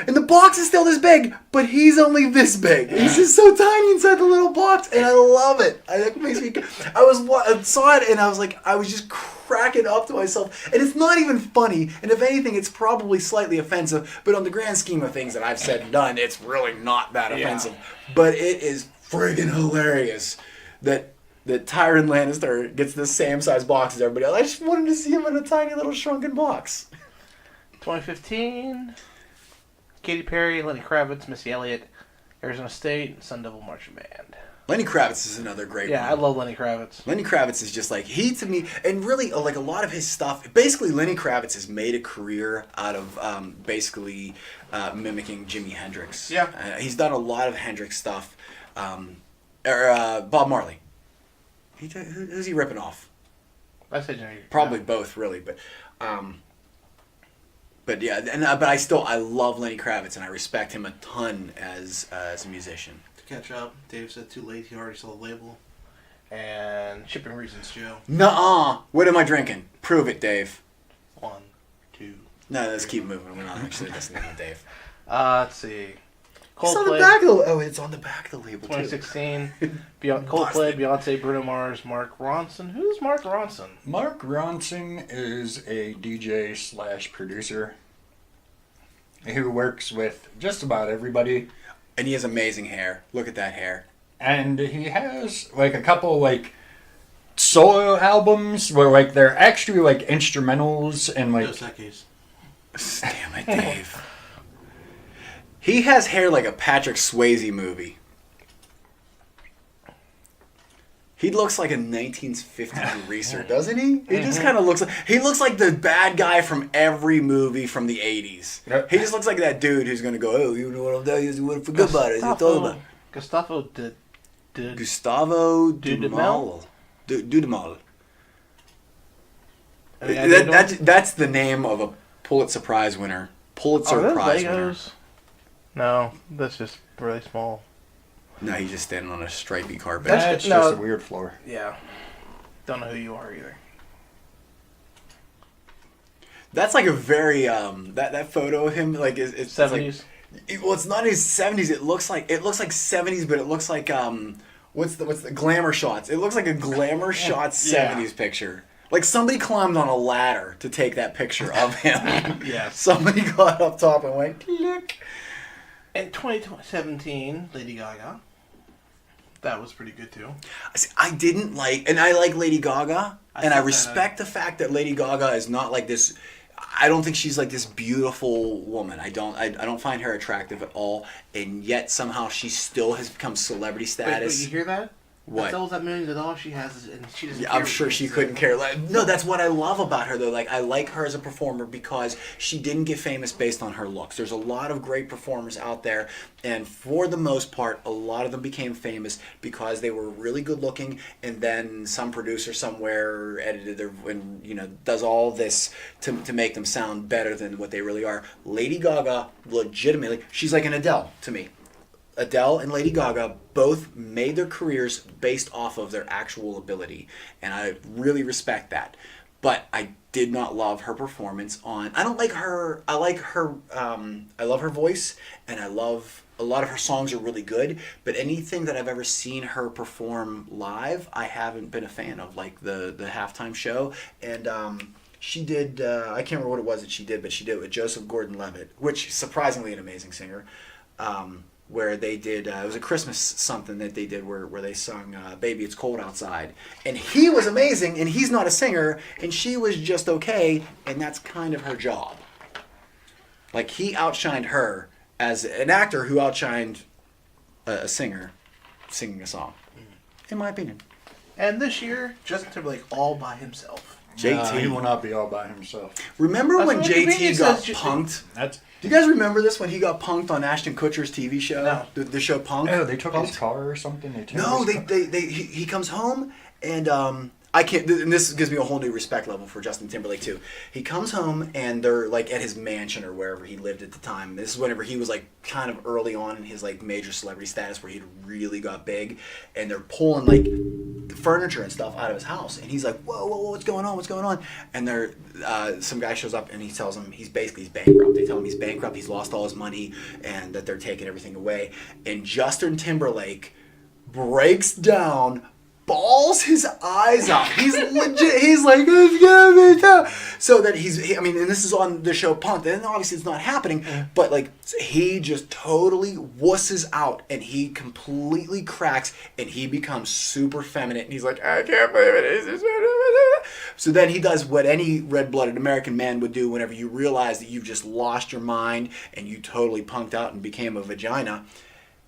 and the box is still this big, but he's only this big. He's just so tiny inside the little box, and I love it. It makes me. I saw it, and I was just cracking up to myself, and it's not even funny. And if anything, it's probably slightly offensive. But on the grand scheme of things that I've said and done, it's really not that offensive. But it is friggin' hilarious that Tyrion Lannister gets the same size box as everybody else. I just wanted to see him in a tiny little shrunken box. 2015, Katy Perry, Lenny Kravitz, Missy Elliott, Arizona State, Sun Devil Marching Band. Lenny Kravitz is another great one. Yeah, I love Lenny Kravitz. Lenny Kravitz is just like, he to me, and really like a lot of his stuff, basically Lenny Kravitz has made a career out of basically mimicking Jimi Hendrix. Yeah. He's done a lot of Hendrix stuff. Bob Marley. Who's he ripping off? I said Jimmy. Probably both, really, but yeah, but I love Lenny Kravitz, and I respect him a ton as a musician. Catch up. Dave said too late. He already saw the label. And shipping reasons. Joe. Nuh-uh. What am I drinking? Prove it, Dave. 1, 2. No, let's keep moving. We're not actually listening to Dave. Let's see. It's on the Coldplay, back of the. Oh, it's on the back of the label too. 2016. Coldplay, Beyonce, Bruno Mars, Mark Ronson. Who's Mark Ronson? Mark Ronson is a DJ / producer who works with just about everybody. And he has amazing hair. Look at that hair. And he has like a couple like solo albums where like they're actually like instrumentals and like Dos Equis. Damn it, Dave. He has hair like a Patrick Swayze movie. He looks like a 1950s greaser, doesn't he? He just kind of looks like... He looks like the bad guy from every movie from the 80s. Yep. He just looks like that dude who's going to go, oh, you know what I'm doing? You forget about it. It's all about Gustavo Gustavo Dudamel? Dudamel. I mean, That's the name of a Pulitzer Prize winner. Pulitzer Prize winner. Legos? No, that's just really small. No, he's just standing on a stripy carpet. that's no. just a weird floor. Yeah. Don't know who you are either. That's like a very that photo of him like it's 70s. Well, it's not his 70s. It looks like 70s, but it looks like what's the glamour shots? It looks like a glamour shots 70s picture. Like somebody climbed on a ladder to take that picture of him. Yes. Somebody got up top and went click. In 2017, Lady Gaga. That was pretty good too. I didn't like, and I like Lady Gaga, and I thought respect the fact that Lady Gaga is not like this. I don't think she's like this beautiful woman. I don't find her attractive at all, and yet somehow she still has become celebrity Wait, status. you hear that? What? That's all that millions of dollars she has, and she doesn't. Yeah, care I'm what sure she couldn't care less. No, that's what I love about her, though. Like, I like her as a performer because she didn't get famous based on her looks. There's a lot of great performers out there, and for the most part, a lot of them became famous because they were really good looking, and then some producer somewhere edited their, and does all this to make them sound better than what they really are. Lady Gaga, legitimately, she's like an Adele to me. Adele and Lady Gaga both made their careers based off of their actual ability, and I really respect that. But I did not love her performance on... I don't like her... I like her... I love her voice, and I love... A lot of her songs are really good, but anything that I've ever seen her perform live, I haven't been a fan of, like the halftime show. And she did... I can't remember what it was that she did, but she did it with Joseph Gordon-Levitt, which surprisingly an amazing singer. Where they did, it was a Christmas something that they did where they sung Baby It's Cold Outside. And he was amazing, and he's not a singer, and she was just okay, and that's kind of her job. Like, he outshined her as an actor who outshined a singer singing a song, in my opinion. And this year, Justin Timberlake all by himself. JT. He will not be all by himself. Remember That's when what JT Wikipedia got says. punked? That's Do you guys remember this when he got punked on Ashton Kutcher's TV show? No. The show Punk? oh, they took his car or something. They took No, his car? he comes home and I can't. And this gives me a whole new respect level for Justin Timberlake too. He comes home and they're like at his mansion or wherever he lived at the time. This is whenever he was like kind of early on in his like major celebrity status where he really got big, and they're pulling like the furniture and stuff out of his house, and he's like, whoa, what's going on? And they're some guy shows up and he tells him he's bankrupt. They tell him he's bankrupt. He's lost all his money and that they're taking everything away. And Justin Timberlake breaks down, bawls his eyes out. He's legit. He's like, it's gonna be tough. So that and this is on the show Punk. And obviously it's not happening, but like he just totally wusses out and he completely cracks and he becomes super feminine. And he's like, I can't believe it. So then he does what any red-blooded American man would do whenever you realize that you've just lost your mind and you totally punked out and became a vagina.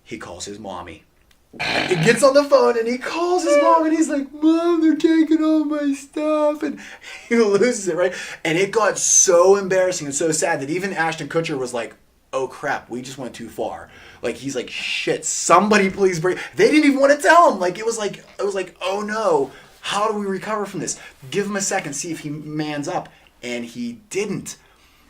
He calls his mommy. He gets on the phone and he calls his mom and he's like, Mom, they're taking all my stuff. And he loses it, right? And it got so embarrassing and so sad that even Ashton Kutcher was like, oh crap, we just went too far. Like, he's like, shit, somebody please bring. They didn't even want to tell him. Like, it was like, oh no, how do we recover from this? Give him a second, see if he mans up. And he didn't.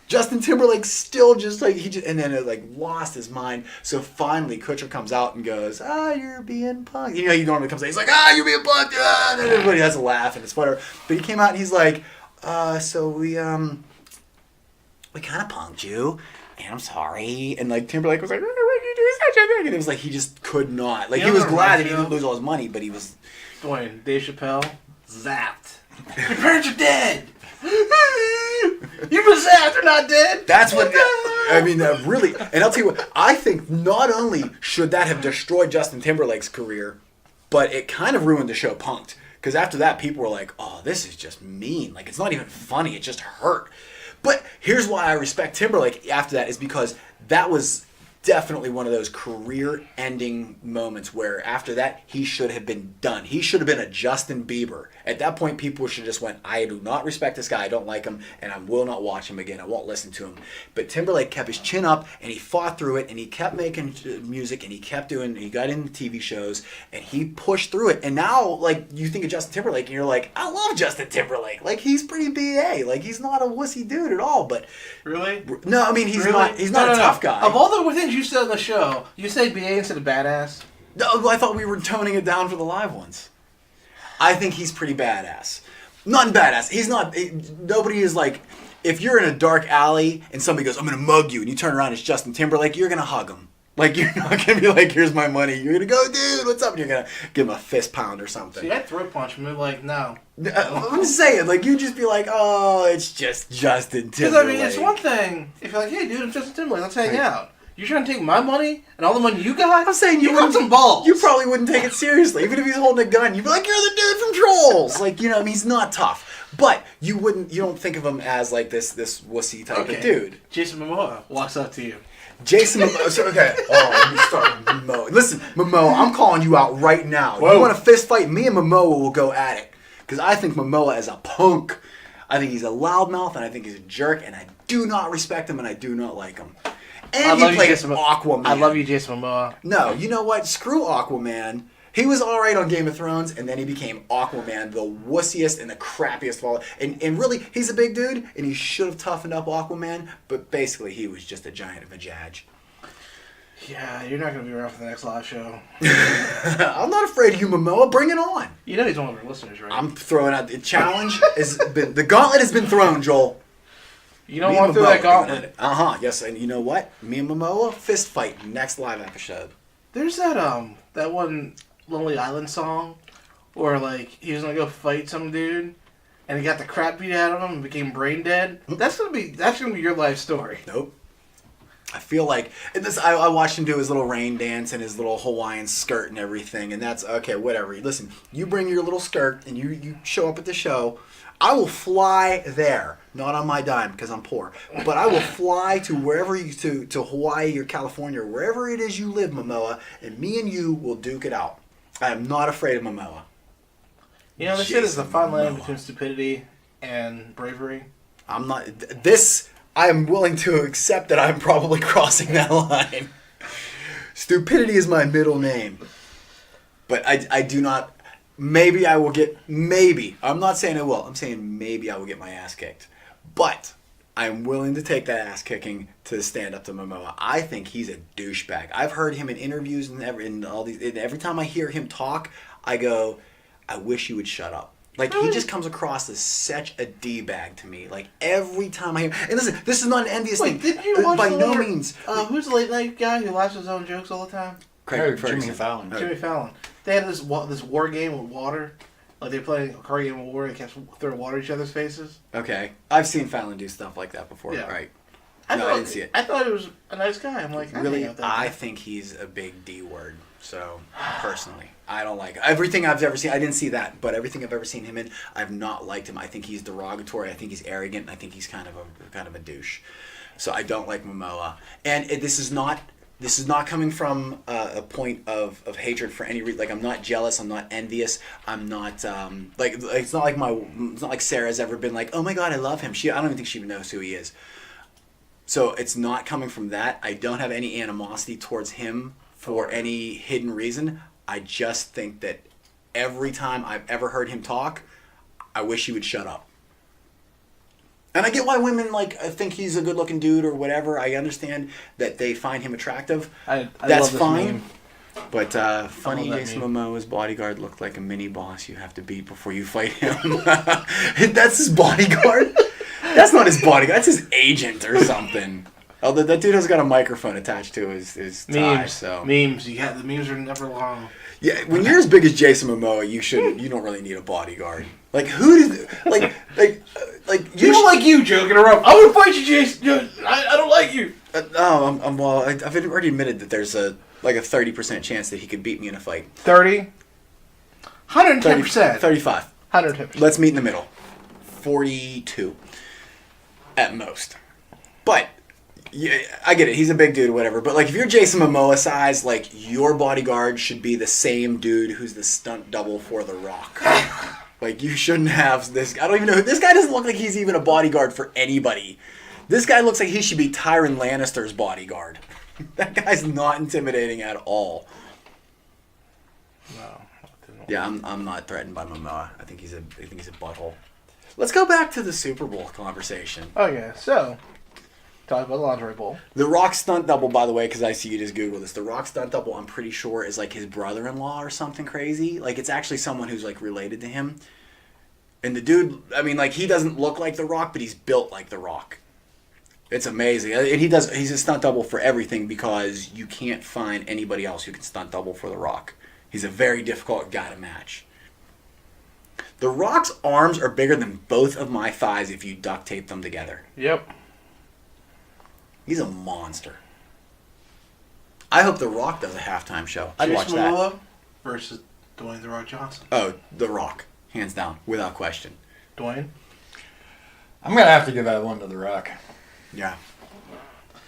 Justin Timberlake still just like, and then it like lost his mind. So finally Kutcher comes out and goes, you're being punked. You know, he normally comes out, he's like, you're being punked. And then everybody has a laugh and it's whatever. But he came out and he's like, so we kind of punked you. And I'm sorry. And like Timberlake was like, what did you do such a thing? And it was like, he just could not. Like, he was glad that he didn't lose all his money, but he was. Dwayne, Dave Chappelle, zapped. Your parents are dead. You've been zapped, they're not dead. That's what, I mean, really. And I'll tell you what, I think not only should that have destroyed Justin Timberlake's career, but it kind of ruined the show Punked. Because after that, people were like, oh, this is just mean. Like, it's not even funny, it just hurt. But here's why I respect Timberlake after that, is because that was definitely one of those career-ending moments where after that, he should have been done. He should have been a Justin Bieber. At that point, people should have just went, I do not respect this guy, I don't like him, and I will not watch him again. I won't listen to him. But Timberlake kept his chin up, and he fought through it, and he kept making music, and he got in TV shows, and he pushed through it. And now, like, you think of Justin Timberlake, and you're like, I love Justin Timberlake. Like, he's pretty BA. Like, he's not a wussy dude at all, but... Really? No, I mean, he's really? not a tough guy. Of all the things you said on the show, you say BA instead of badass? No, I thought we were toning it down for the live ones. I think he's pretty badass. Not badass. He's not... Nobody is like... If you're in a dark alley and somebody goes, I'm going to mug you, and you turn around, it's Justin Timberlake, you're going to hug him. Like, you're not going to be like, here's my money. You're going to go, dude, what's up? And you're going to give him a fist pound or something. See, I'd throat punch him and be like, no. I'm just saying, like, you just be like, oh, it's just Justin Timberlake. Because, I mean, it's one thing if you're like, hey, dude, I'm Justin Timberlake, let's hang out. You're trying to take my money and all the money you got? I'm saying you got some balls. You probably wouldn't take it seriously. Even if he's holding a gun, you'd be like, you're the dude from Trolls. Like, you know, I mean, he's not tough. But you don't think of him as like this wussy type of dude. Jason Momoa walks up to you. Jason Momoa. Okay. Oh, let me start with Momoa. Listen, Momoa, I'm calling you out right now. Whoa. You want a fist fight? Me and Momoa will go at it. Because I think Momoa is a punk. I think he's a loudmouth, and I think he's a jerk, and I do not respect him, and I do not like him. And he played Aquaman. I love you, Jason Momoa. No, you know what? Screw Aquaman. He was alright on Game of Thrones, and then he became Aquaman, the wussiest and the crappiest of all. And really, he's a big dude, and he should have toughened up Aquaman, but basically he was just a giant of a judge. Yeah, you're not going to be around for the next live show. I'm not afraid of you, Momoa. Bring it on. You know he's one of our listeners, right? I'm throwing out the challenge. The gauntlet has been thrown, Joel. You don't want to throw that gauntlet? Yes, and you know what? Me and Momoa, fist fight, next live episode. There's that one Lonely Island song where, like, he was going to go fight some dude, and he got the crap beat out of him and became brain dead. That's gonna be your life story. Nope. I feel like I watched him do his little rain dance and his little Hawaiian skirt and everything, and that's okay. Whatever. Listen, you bring your little skirt and you show up at the show. I will fly there, not on my dime because I'm poor, but I will fly to wherever to Hawaii or California or wherever it is you live, Momoa, and me and you will duke it out. I am not afraid of Momoa. You know, they say there's a fine line between stupidity and bravery. I'm not. I am willing to accept that I'm probably crossing that line. Stupidity is my middle name. But I do not. Maybe I will get. Maybe. I'm not saying I will. I'm saying maybe I will get my ass kicked. But I'm willing to take that ass kicking to stand up to Momoa. I think he's a douchebag. I've heard him in interviews and every time I hear him talk, I go, I wish you would shut up. Like, he just comes across as such a D-bag to me. Like, every time I hear... And listen, this is not an envious thing. Didn't you watch by no means. Who's the late night guy who laughs at his own jokes all the time? Jimmy Fallon. Jimmy Fallon. They had this war game with water. Like, they played a card game of war and kept throwing water at each other's faces. Okay. I've seen Fallon do stuff like that before. Yeah. Right. I didn't see it. I thought he was a nice guy. I'm like, really, I guy. think he's a big D word. So, personally, I don't like it. Everything I've ever seen, I didn't see that, but everything I've ever seen him in, I've not liked him. I think he's derogatory. I think he's arrogant. And I think he's kind of a douche. So I don't like Momoa. And this is not this is not coming from a point of hatred for any reason. Like, I'm not jealous. I'm not envious. I'm not it's not like Sarah's ever been like, oh my god, I love him. I don't even think she even knows who he is. So it's not coming from that. I don't have any animosity towards him for any hidden reason. I just think that every time I've ever heard him talk, I wish he would shut up. And I get why women think he's a good-looking dude or whatever. I understand that they find him attractive. I That's love this fine. meme. But funny, that Jason meme. Momoa's bodyguard looked like a mini boss you have to beat before you fight him. That's his bodyguard? That's not his bodyguard. That's his agent or something. Oh, that dude has got a microphone attached to his tie. Memes. So Memes. Yeah, the memes are never long. yeah, when you're as big as Jason Momoa, you don't really need a bodyguard. Like who does like You don't like you, Joe. Get her up. I'm gonna fight you, Jason. I don't like you. I've already admitted that there's a 30% chance that he could beat me in a fight. 30. 110%. 35. 110%. Let's meet in the middle. 42 at most. But yeah, I get it. He's a big dude, whatever. But if you're Jason Momoa size, your bodyguard should be the same dude who's the stunt double for The Rock. You shouldn't have this. I don't even know. This guy doesn't look like he's even a bodyguard for anybody. This guy looks like he should be Tyrion Lannister's bodyguard. That guy's not intimidating at all. No. Yeah, I'm not threatened by Momoa. I think he's a butthole. Let's go back to the Super Bowl conversation. Okay, so talk about the lingerie bowl. The Rock stunt double, by the way, because I see you just Google this. The Rock stunt double, I'm pretty sure, is his brother-in-law or something crazy. It's actually someone who's related to him. And the dude, he doesn't look like The Rock, but he's built like The Rock. It's amazing. And he's a stunt double for everything because you can't find anybody else who can stunt double for The Rock. He's a very difficult guy to match. The Rock's arms are bigger than both of my thighs if you duct tape them together. Yep. He's a monster. I hope The Rock does a halftime show. I'd watch Jason that. Momoa versus Dwayne The Rock Johnson. Oh, The Rock. Hands down. Without question. Dwayne. I'm gonna have to give that one to The Rock. Yeah.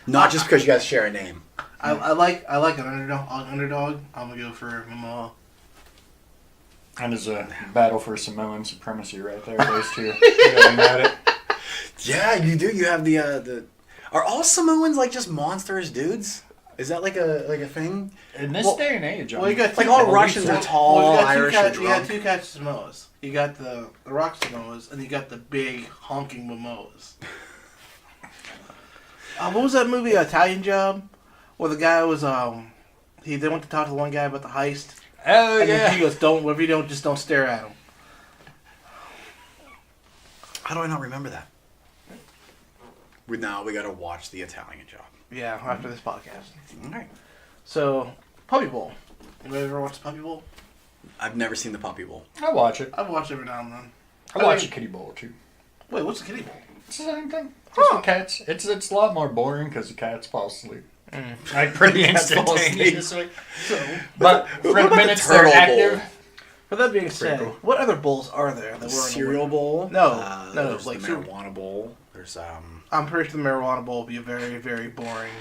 Not just because you guys share a name. I like an underdog. I'm gonna go for Momoa. And it's a battle for Samoan supremacy right there. Those two. Going at it. Yeah, you do. You have the. Are all Samoans just monstrous dudes? Is that a thing? In this Well- day and age, Well, you got two, all Russians are tall, well, you got Irish, and you got drunk. two cats of Samoas. You got the Rock Samoas, and you got the big honking Momoas. What was that movie, Italian Job, where the guy was they went to talk to the one guy about the heist, Oh and yeah. then he goes, "Don't, whatever you don't, just don't stare at him." How do I not remember that? We gotta watch the Italian Job. Yeah, after this podcast. All right. So, Puppy Bowl. You ever watch the Puppy Bowl? I've never seen the Puppy Bowl. I watch it. I watch every now and then. I watch a Kitty Bowl too. Wait, what's the Kiddie Bowl? It's the same thing. Just with cats. It's a lot more boring because the cats fall asleep. Pretty Cats fall asleep. instantaneously. But for what the about the minutes they're Turtle active, Bowl? With that being said, cool. what other bowls are there that The were cereal bowl. No, no, There's like the cereal- marijuana bowl. There's I'm pretty sure the marijuana bowl will be very, very boring.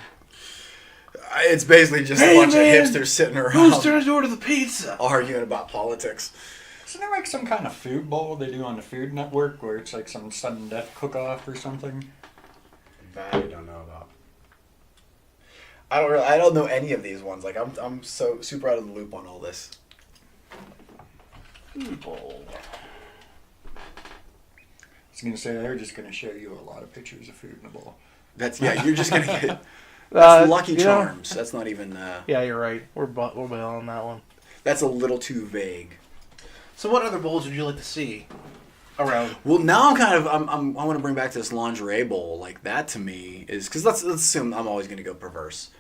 It's basically just Hey, a bunch man, of hipsters sitting Who's around turn to order the pizza? arguing about politics. isn't there some kind of food bowl they do on the Food Network where it's some sudden death cook-off or something? That I don't know about. I don't know any of these ones. I'm so super out of the loop on all this. Food bowl. I was gonna say they're just gonna show you a lot of pictures of food in a bowl. You're just gonna get that's Lucky you know- Charms. That's not even. Yeah, you're right. We're bail on that one. That's a little too vague. So, what other bowls would you like to see around? Well, now I want to bring back this lingerie bowl. That to me is because let's assume I'm always gonna go perverse,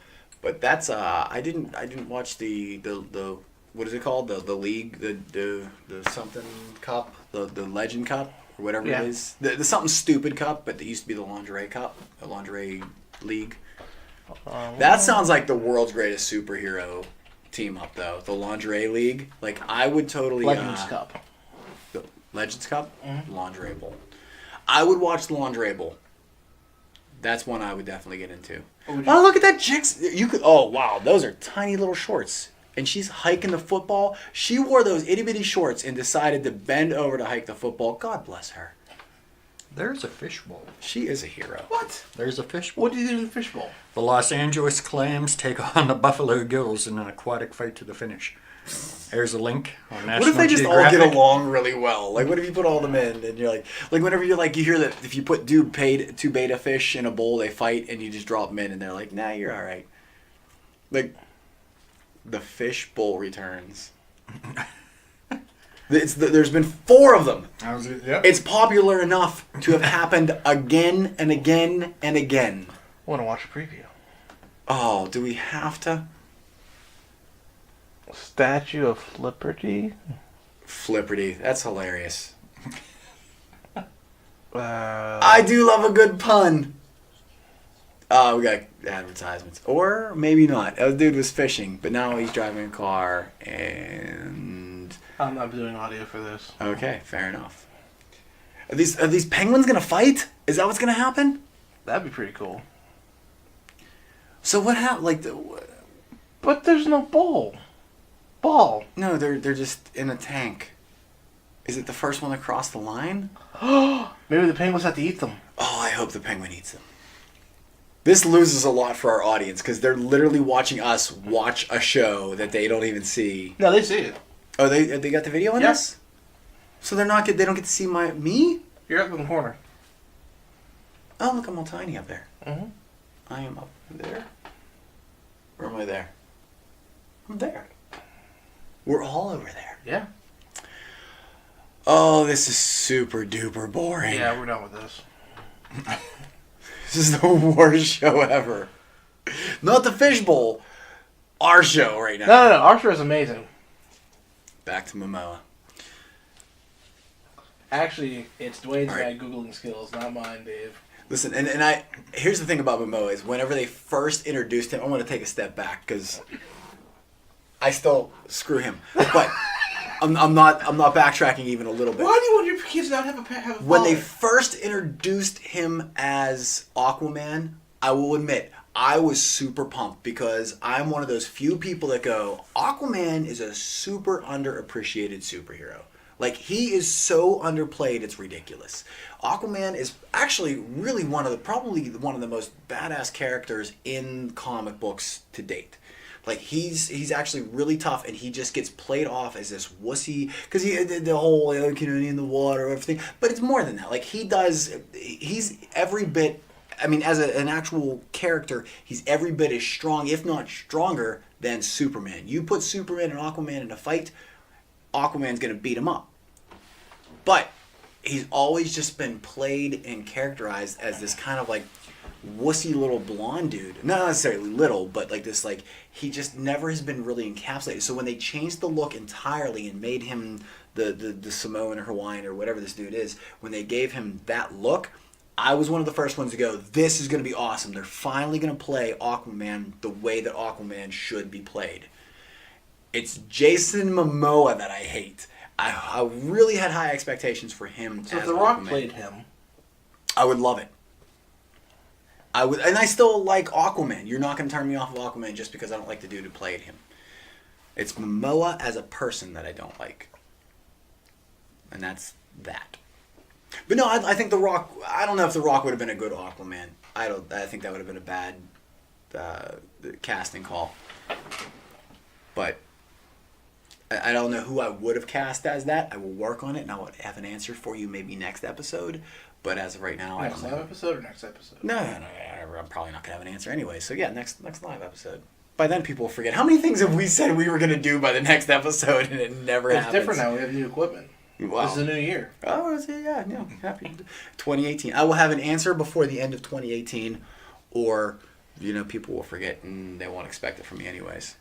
but that's I didn't watch the what is it called the league the something cup the legend cup or whatever Yeah. it is the something stupid cup, but it used to be the lingerie cup, the lingerie league. That sounds like the world's greatest superhero team up though. The lingerie league, I would totally Legends Cup. the Legends Cup, Mhm. lingerie bowl. I would watch the lingerie bowl. That's one I would definitely get into. What would Oh, look at that chick's. You could. Oh, wow. Those are tiny little shorts. And she's hiking the football. She wore those itty bitty shorts and decided to bend over to hike the football. God bless her. There's a fishbowl. She is a hero. What? There's a fishbowl. What do you do in the fishbowl? The Los Angeles Clams take on the Buffalo Gills in an aquatic fight to the finish. There's a link on National What if they just all Geographic. get along really well? Like, what if you put all them in and you're like whenever you hear that if you put two beta fish in a bowl, they fight and you just drop them in and they're like, nah, you're all right. Like, the fish bowl returns. There's been 4 of them. Yep. It's popular enough to have happened again and again and again. I want to watch a preview. Oh, do we have to? Statue of Flipperty. Flipperty. That's hilarious. Uh, I do love a good pun. We got advertisements. Or maybe not. That dude was fishing, but now he's driving a car and... I'm not doing audio for this. Okay, fair enough. Are these penguins gonna fight? Is that what's gonna happen? That'd be pretty cool. So what happened? But there's no bowl. Ball. No, they're just in a tank. Is it the first one to cross the line? Maybe the penguins have to eat them. Oh, I hope the penguin eats them. This loses a lot for our audience because they're literally watching us watch a show that they don't even see. No, they see it. Oh, they got the video on this? So they don't get to see me? You're up in the corner. Oh, look, I'm all tiny up there. Mm-hmm. I am up there. Where am I there? I'm there. We're all over there. Yeah. Oh, this is super duper boring. Yeah, we're done with this. This is the worst show ever. Not the fishbowl. Our show right now. No. Archer is amazing. Back to Momoa. Actually, it's Dwayne's All right. bad Googling skills, not mine, Dave. Listen, and here's the thing about Momoa is whenever they first introduced him, I want to take a step back because I still screw him, but I'm not backtracking even a little bit. Why do you want your kids not have a father? When they first introduced him as Aquaman, I will admit I was super pumped because I'm one of those few people that go, Aquaman is a super underappreciated superhero. Like, he is so underplayed, it's ridiculous. Aquaman is actually really probably one of the most badass characters in comic books to date. Like, he's actually really tough, and he just gets played off as this wussy, because he did the whole, in the water, everything. But it's more than that. Like, he's every bit, as an actual character, he's every bit as strong, if not stronger, than Superman. You put Superman and Aquaman in a fight, Aquaman's going to beat him up. But he's always just been played and characterized as this kind of wussy little blonde dude. Not necessarily little, but this he just never has been really encapsulated. So when they changed the look entirely and made him the Samoan or Hawaiian or whatever this dude is, when they gave him that look, I was one of the first ones to go, this is going to be awesome. They're finally going to play Aquaman the way that Aquaman should be played. It's Jason Momoa that I hate. I really had high expectations for him. So as if The Rock Aquaman. played him, I would love it. I would, and I still like Aquaman. You're not going to turn me off of Aquaman just because I don't like the dude who played him. It's Momoa as a person that I don't like, and that's that. But no, I think The Rock. I don't know if The Rock would have been a good Aquaman. I think that would have been a bad casting call. But I don't know who I would have cast as that. I will work on it, and I will have an answer for you maybe next episode. But as of right now, I next don't live know. episode or next episode? No, I'm probably not going to have an answer anyway. So yeah, next live episode. By then, people will forget. How many things have we said we were going to do by the next episode, and it never happens? It's different now. We have new equipment. Wow. This is a new year. Oh, is it? Yeah, no, happy. 2018. I will have an answer before the end of 2018, or, people will forget, and they won't expect it from me anyways.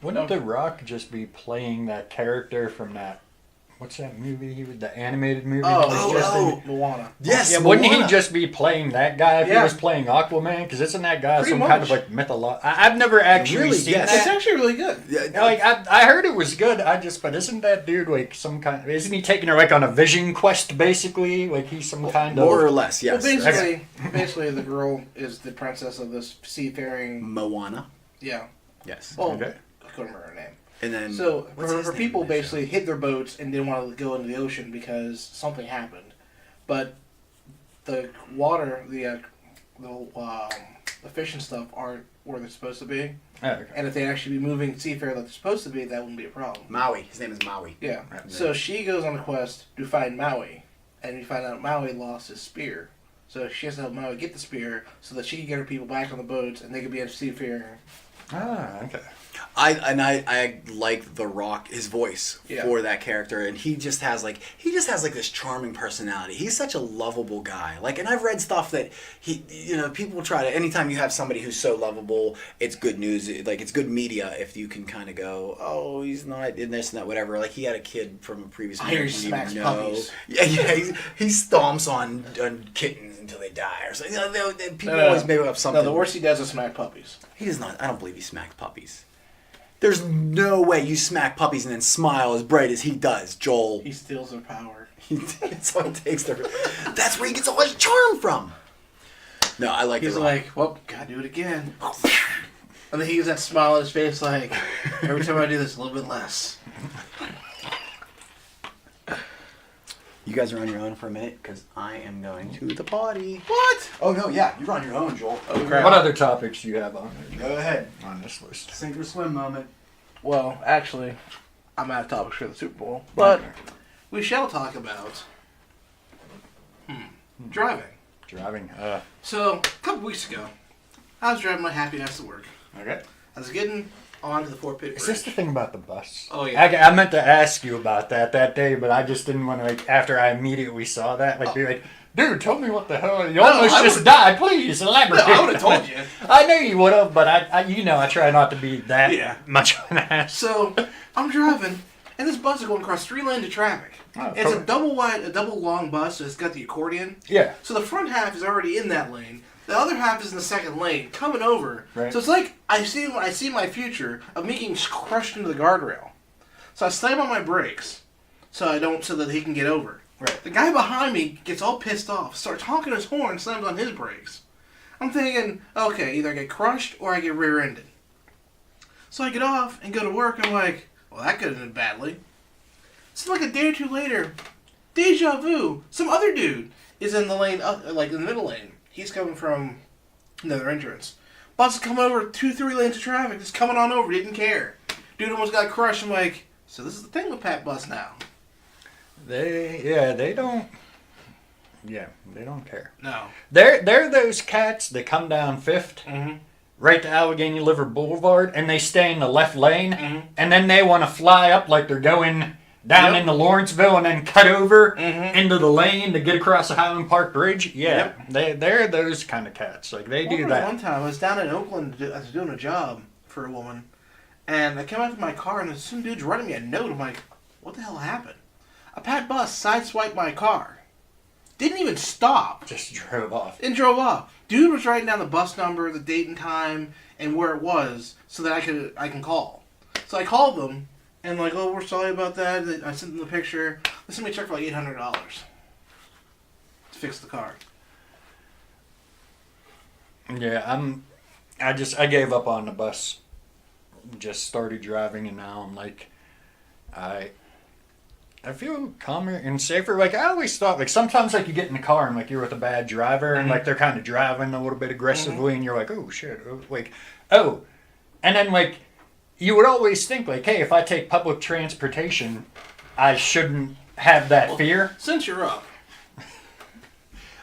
Wouldn't The Rock just be playing that character from that what's that movie? He was the animated movie. Moana. Yes. Yeah, wouldn't he Moana. just be playing that guy if he Yeah. was playing Aquaman? Because isn't that guy Pretty some kind much. of like mythological? I've never actually Really? seen Yes. It's that. actually really good. Yeah, Like I heard it was good. But isn't that dude like some kind? Isn't he taking her like on a vision quest basically? Like he's some kind more or of. less. Yes. Well, basically, the girl is the princess of this seafaring. Moana. Yeah. Yes. Well, Okay. I couldn't remember her name. And then So what's his her name people in this basically hid their boats and didn't want to go into the ocean because something happened. But the water, the fish and stuff aren't where they're supposed to be. Oh, okay. And if they actually be moving seafarer like they're supposed to be, that wouldn't be a problem. Maui. His name is Maui. Yeah. Right. So she goes on a quest to find Maui, and we find out Maui lost his spear. So she has to help Maui get the spear so that she can get her people back on the boats and they can be a seafarer. Ah, okay. I like The Rock, his voice Yeah. for that character, and he just has like this charming personality. He's such a lovable guy. Like, and I've read stuff that people try to. Anytime you have somebody who's so lovable, it's good news. Like, it's good media if you can kind of go, oh, he's not in this and that, whatever. Like, he had a kid from a previous. I hear he marriage you didn't smacks know. puppies. Yeah, he stomps on kittens until they die or something. People No. always make up something. No, the worst he does is smack puppies. He does not. I don't believe he smacked puppies. There's no way you smack puppies and then smile as bright as he does, Joel. He steals their power. That's how he takes their. That's where he gets all his charm from. No, I like. He's The Rock. like, well, gotta do it again. And then he gets that smile on his face like, every time I do this, a little bit less. You guys are on your own for a minute because I am going to the potty. What? Oh no, yeah, you're on your own, Joel. Oh, crap. What other topics do you have on there? Go ahead. On this list. Sink or swim moment. Well, actually, I'm out of topics for the Super Bowl. But we shall talk about driving. Driving. So, a couple weeks ago, I was driving my happy ass to work. Okay. I was getting onto the Fort Pitt Is Bridge. this the thing about the bus? Oh, yeah. I meant to ask you about that day, but I just didn't want to, like, after I immediately saw that, like, be like, dude, tell me what the hell. You almost I just would've- died. Please, elaborate. No, I would have told you. I knew you would have, but I try not to be that Yeah. much of an ass. So, I'm driving, and this bus is going across 3 lanes of traffic. Oh, It's a cool. double long bus, so it's got the accordion. Yeah. So the front half is already in that lane. The other half is in the second lane, coming over. Right. So it's like I see my future of me getting crushed into the guardrail. So I slam on my brakes, so that he can get over. Right. The guy behind me gets all pissed off, starts honking his horn, slams on his brakes. I'm thinking, okay, either I get crushed or I get rear-ended. So I get off and go to work. I'm like, well, that could have ended badly. So like a day or two later, deja vu. Some other dude is in the lane, like in the middle lane. He's coming from another entrance. Bus is coming over 2-3 lanes of traffic, just coming on over, didn't care. Dude almost got crushed. I'm like, so this is the thing with Pat Bus now. They don't. Yeah, they don't care. No. They're those cats that come down 5th, Mm-hmm. right to Allegheny River Boulevard, and they stay in the left lane, Mhm. and then they want to fly up like they're going down Yep. into Lawrenceville and then cut over Mhm. into the lane to get across the Highland Park Bridge. Yeah, Yep. they're those kind of cats. Like, they do that. One time, I was down in Oakland, I was doing a job for a woman, and I came out to my car, and some dude's writing me a note. I'm like, what the hell happened? A Pat Bus sideswiped my car. Didn't even stop. Just drove off. And drove off. Dude was writing down the bus number, the date and time, and where it was, so that I can call. So I called them, and like, oh, we're sorry about that. I sent them the picture. They sent me a check for like $800 to fix the car. Yeah, I gave up on the bus. Just started driving, and now I'm like, I feel calmer and safer. Like, I always thought, like, sometimes, like, you get in the car and, like, you're with a bad driver and, like, they're kind of driving a little bit aggressively and you're like, oh, shit. Oh. And then, like, you would always think, like, hey, if I take public transportation, I shouldn't have that fear. Since you're up.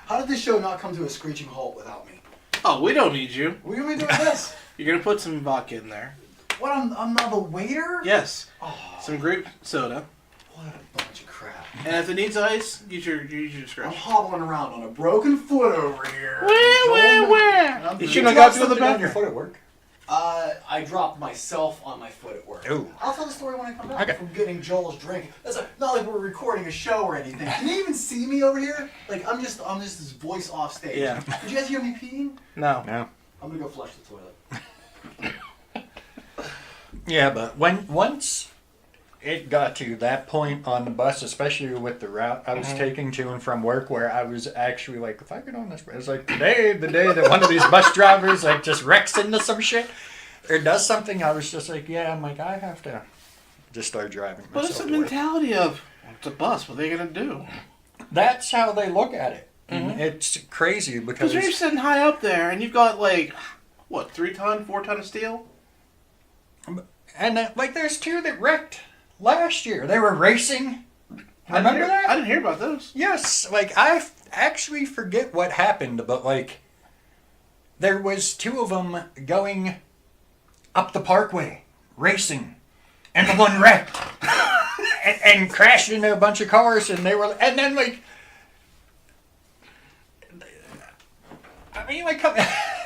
How did this show not come to a screeching halt without me? Oh, we don't need you. What are we doing this? You're going to put some vodka in there. What, I'm not the waiter? Yes. Oh, Some grape soda. what a bunch of crap. And if it needs ice, use your I'm discretion. hobbling around on a broken foot over here. Where? I'm You doing- shouldn't have got to the Something on your bathroom. foot at work. I dropped myself on my foot at work. Ooh. I'll tell the story when I come back Okay. from getting Joel's drink. Not like we're recording a show or anything. Can you even see me over here? Like I'm just this voice off stage. Yeah. Did you guys hear me peeing? No. No. I'm gonna go flush the toilet. Yeah, but once it got to that point on the bus, especially with the route I was taking to and from work, where I was actually like, if I get on this, it's like today, the day that one of these bus drivers like just wrecks into some shit or does something, I was just like, yeah, I'm like, I have to just start driving But myself. it's the to work. mentality of, it's a bus, what are they going to do? That's how they look at it. And it's crazy because Because you're sitting high up there and you've got like, what, 3 ton, 4 ton of steel? and like there's 2 that wrecked last year. They were racing. Remember that? I didn't hear about those. Yes, like I actually forget what happened, but like there was 2 of them going up the parkway racing, and the one wrecked and crashed into a bunch of cars, and and then like I mean like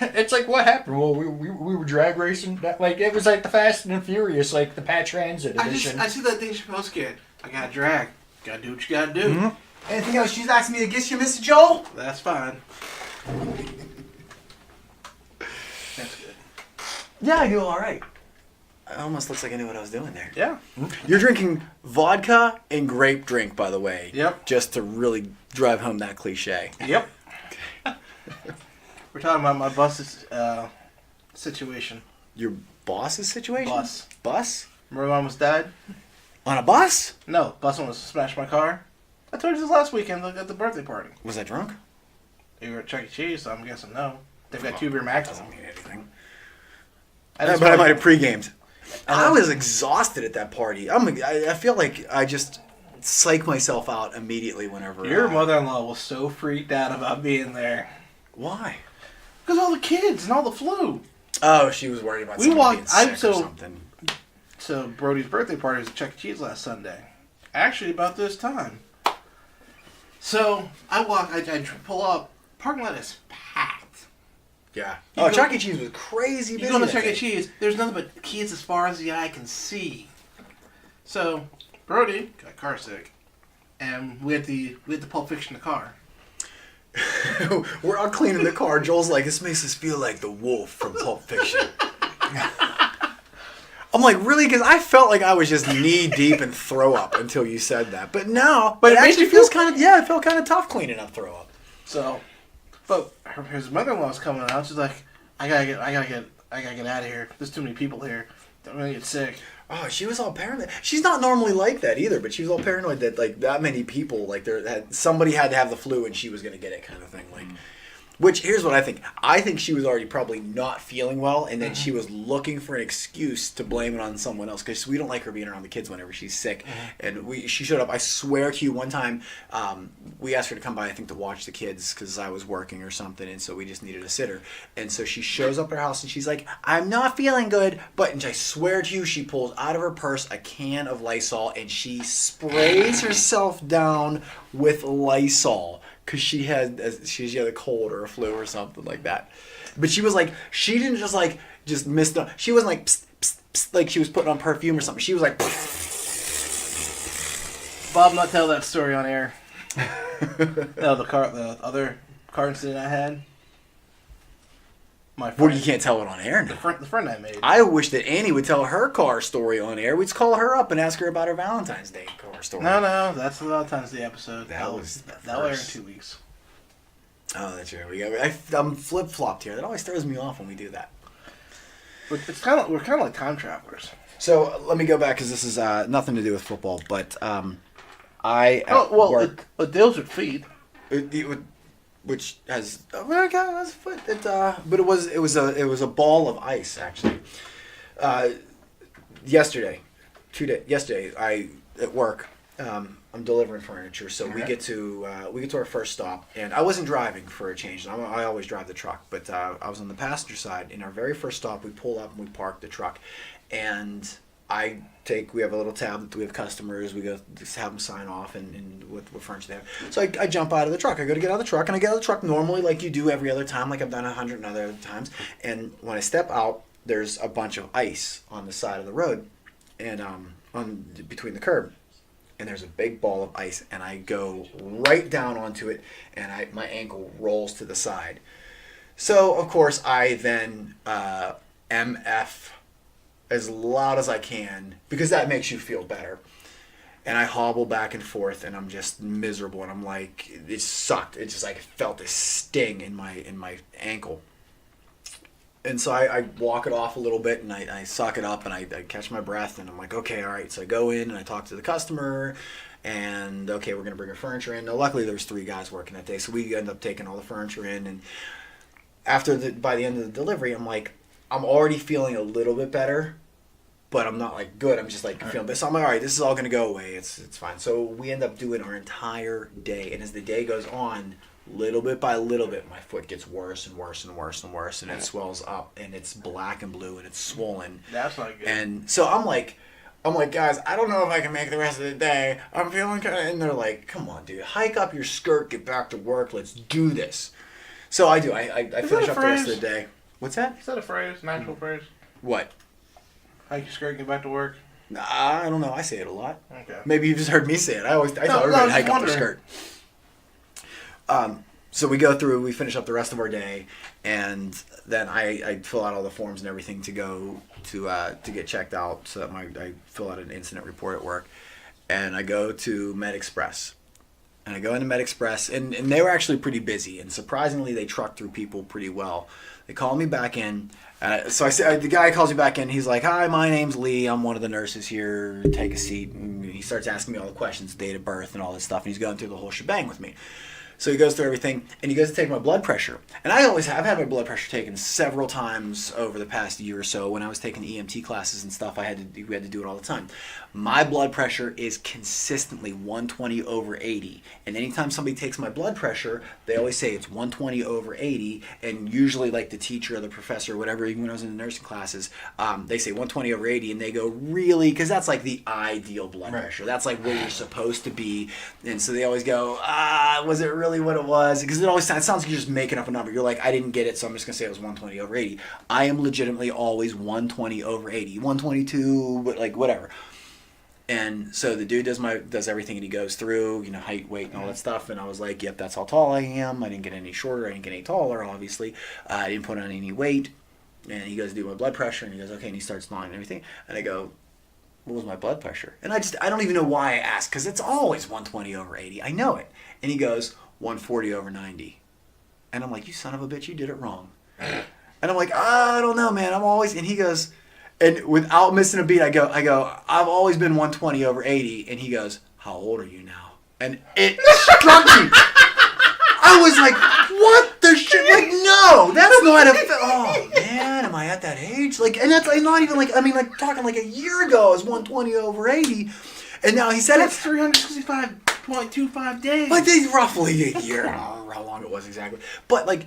it's like what happened? Well, we were drag racing. That like it was like the Fast and Furious, like the Pat Transit edition. I see that Dave Chappelle skit. I got to drag. Got to do what you got to do. Anything else she's asking me to get you, Mr. Joel? That's fine. That's good. Yeah, I do all right. It almost looks like I knew what I was doing there. Yeah. You're drinking vodka and grape drink, by the way. Yep. Just to really drive home that cliche. Yep. We're talking about my bus's situation. Your boss's situation? Bus. Bus? Remember when I almost died? On a bus? No, bus almost smashed my car. I told you this last weekend at the birthday party. Was I drunk? You were at Chuck E. Cheese, so I'm guessing no. They've got 2 beer max. Doesn't mean anything. I But I might have pre-gamed. I was exhausted at that party. I feel like I just psych myself out immediately whenever. Your mother-in-law was so freaked out about being there. Why? Because all the kids and all the flu. Oh, she was worried about We someone being walked- sick I'm or so- something. So Brody's birthday party was at Chuck E. Cheese last Sunday. Actually, about this time. So I pull up. Parking lot is packed. Yeah. You Oh, go- Chuck E. Cheese was crazy You busy. go to that Chuck E. day. Cheese, there's nothing but kids as far as the eye can see. So Brody got car sick, and we had to Pulp Fiction the car. We're all cleaning the car. Joel's like, this makes us feel like the wolf from Pulp Fiction. I'm like, really? Because I felt like I was just knee deep in throw up until you said that. But now, But it it made actually you feels feel- kind of, yeah, it felt kind of tough cleaning up throw up. So, but his mother-in-law was coming out. She's like, I gotta get out of here. There's too many people here. I'm gonna get sick. Oh, she was all paranoid. She's not normally like that either, but she was all paranoid that like that many people, like somebody had to have the flu and she was gonna get it, kind of thing. Like, which here's what I think. I think she was already probably not feeling well, and then she was looking for an excuse to blame it on someone else because we don't like her being around the kids whenever she's sick. And she showed up. I swear to you, one time we asked her to come by, I think, to watch the kids because I was working or something, and so we just needed a sitter. And so she shows up at our house and she's like, "I'm not feeling good," and I swear to you, she pulls out of her purse a can of Lysol and she sprays herself down with Lysol. Because she had a cold or a flu or something like that. But she was like, she didn't just miss the, she wasn't like, psst, psst, psst, like she was putting on perfume or something. She was like, Bob, not tell that story on air. No, the other car incident I had. My friend, well, you can't tell it on air now. the friend I made. I wish that Annie would tell her car story on air. We'd call her up and ask her about her Valentine's Day car story. No, that's the Valentine's Day episode. That was the that'll air in first. 2 weeks. Oh, that's right. I'm flip-flopped here. That always throws me off when we do that. But we're kind of like time travelers. So let me go back because this is nothing to do with football. But I at work. It deals with feet. Which has that's foot. But it was a ball of ice actually. Yesterday, I at work. I'm delivering furniture, so we get to our first stop, and I wasn't driving for a change. I always drive the truck, but I was on the passenger side. In our very first stop, we pull up and we park the truck, and we have a little tab that we have customers. We go just have them sign off and what furniture they have. So I jump out of the truck. I go to get out of the truck, and I get out of the truck normally like you do every other time, like I've done 100 other times. And when I step out, there's a bunch of ice on the side of the road, and on between the curb, and there's a big ball of ice, and I go right down onto it, and my ankle rolls to the side. So of course I then MF as loud as I can, because that makes you feel better. And I hobble back and forth, and I'm just miserable, and I'm like, it sucked. It just like felt this sting in my ankle. And so I walk it off a little bit, and I suck it up, and I catch my breath, and I'm like, okay, all right. So I go in, and I talk to the customer, and okay, we're going to bring our furniture in. Now, luckily, there was 3 guys working that day, so we end up taking all the furniture in. And by the end of the delivery, I'm like, I'm already feeling a little bit better, but I'm not like good. I'm just like feeling this. So I'm like, all right, this is all going to go away. It's fine. So we end up doing our entire day, and as the day goes on, little bit by little bit, my foot gets worse and worse and worse and worse, and it swells up, and it's black and blue, and it's swollen. That's not good. And so I'm like, guys, I don't know if I can make the rest of the day. I'm feeling kind of, and they're like, come on, dude, hike up your skirt, get back to work, let's do this. So I do. I finish up the rest of the day. What's that? Is that a phrase? Natural phrase? What? Hike your skirt, get back to work. Nah, I don't know. I say it a lot. Okay. Maybe you just heard me say it. I thought everybody hike up their skirt. So we go through, we finish up the rest of our day, and then I fill out all the forms and everything to go to get checked out. So that I fill out an incident report at work, and I go to MedExpress. And I go into MedExpress, and they were actually pretty busy, and surprisingly, they trucked through people pretty well. They call me back in, so I say, the guy calls me back in. He's like, "Hi, my name's Lee. I'm one of the nurses here. Take a seat." And he starts asking me all the questions, date of birth, and all this stuff. And he's going through the whole shebang with me. So he goes through everything, and he goes to take my blood pressure. And I've had my blood pressure taken several times over the past year or so. When I was taking EMT classes and stuff, we had to do it all the time. My blood pressure is consistently 120/80. And anytime somebody takes my blood pressure, they always say it's 120/80. And usually, like the teacher or the professor or whatever, even when I was in the nursing classes, they say 120/80, and they go, really? Because that's like the ideal blood pressure. That's like where you're supposed to be. And so they always go, was it really what it was? Because it sounds like you're just making up a number. You're like, I didn't get it, so I'm just going to say it was 120/80. I am legitimately always 120/80. 122, but like whatever. And so the dude does everything, and he goes through, height, weight, and all that stuff. And I was like, yep, that's how tall I am. I didn't get any shorter. I didn't get any taller, obviously. I didn't put on any weight. And he goes to do my blood pressure, and he goes, okay, and he starts gnawing and everything. And I go, what was my blood pressure? And I don't even know why I asked, because it's always 120/80. I know it. And he goes, 140/90. And I'm like, you son of a bitch, you did it wrong. And I'm like, I don't know, man. And he goes, and without missing a beat, I go, I've always been 120/80. And he goes, how old are you now? And it struck me. I was like, what the shit? Like, no, that's not oh man, am I at that age? Like, and that's not even like, talking like a year ago, I was 120/80. And now he said that's 365.25 days. Like, they roughly a year. I don't know how long it was exactly. But, like,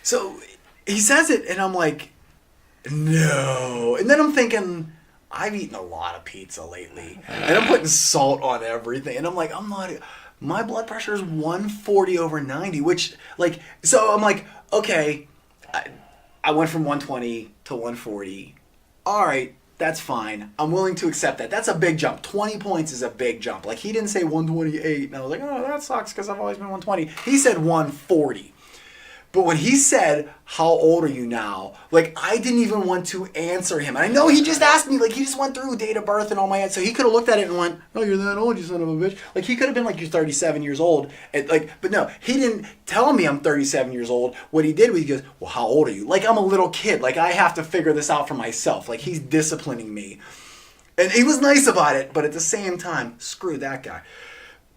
so he says it, and I'm like, no. And then I'm thinking, I've eaten a lot of pizza lately, and I'm putting salt on everything. And I'm like, my blood pressure is 140/90, which, like, so I'm like, okay, I went from 120 to 140. All right. That's fine. I'm willing to accept that. That's a big jump. 20 points is a big jump. Like, he didn't say 128, and I was like, oh, that sucks because I've always been 120. He said 140. But when he said, how old are you now? Like, I didn't even want to answer him. And I know he just asked me, like, he just went through date of birth and all my head. So he could have looked at it and went, oh, you're that old, you son of a bitch. Like, he could have been like, you're 37 years old. And, like, but no, he didn't tell me I'm 37 years old. What he did was he goes, well, how old are you? Like, I'm a little kid. Like, I have to figure this out for myself. Like, he's disciplining me. And he was nice about it. But at the same time, screw that guy.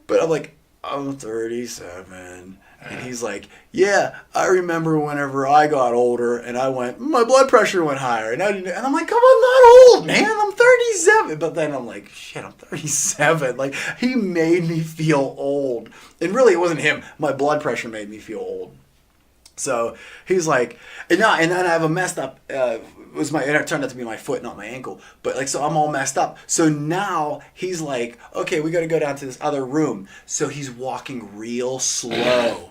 But I'm like, I'm 37. And he's like, yeah, I remember whenever I got older and I went, my blood pressure went higher. And I'm like, come on, not old, man. I'm 37. But then I'm like, shit, I'm 37. Like, he made me feel old. And really, it wasn't him. My blood pressure made me feel old. So he's like, and then I have a messed up, it turned out to be my foot, not my ankle. But like, so I'm all messed up. So now he's like, okay, we got to go down to this other room. So he's walking real slow.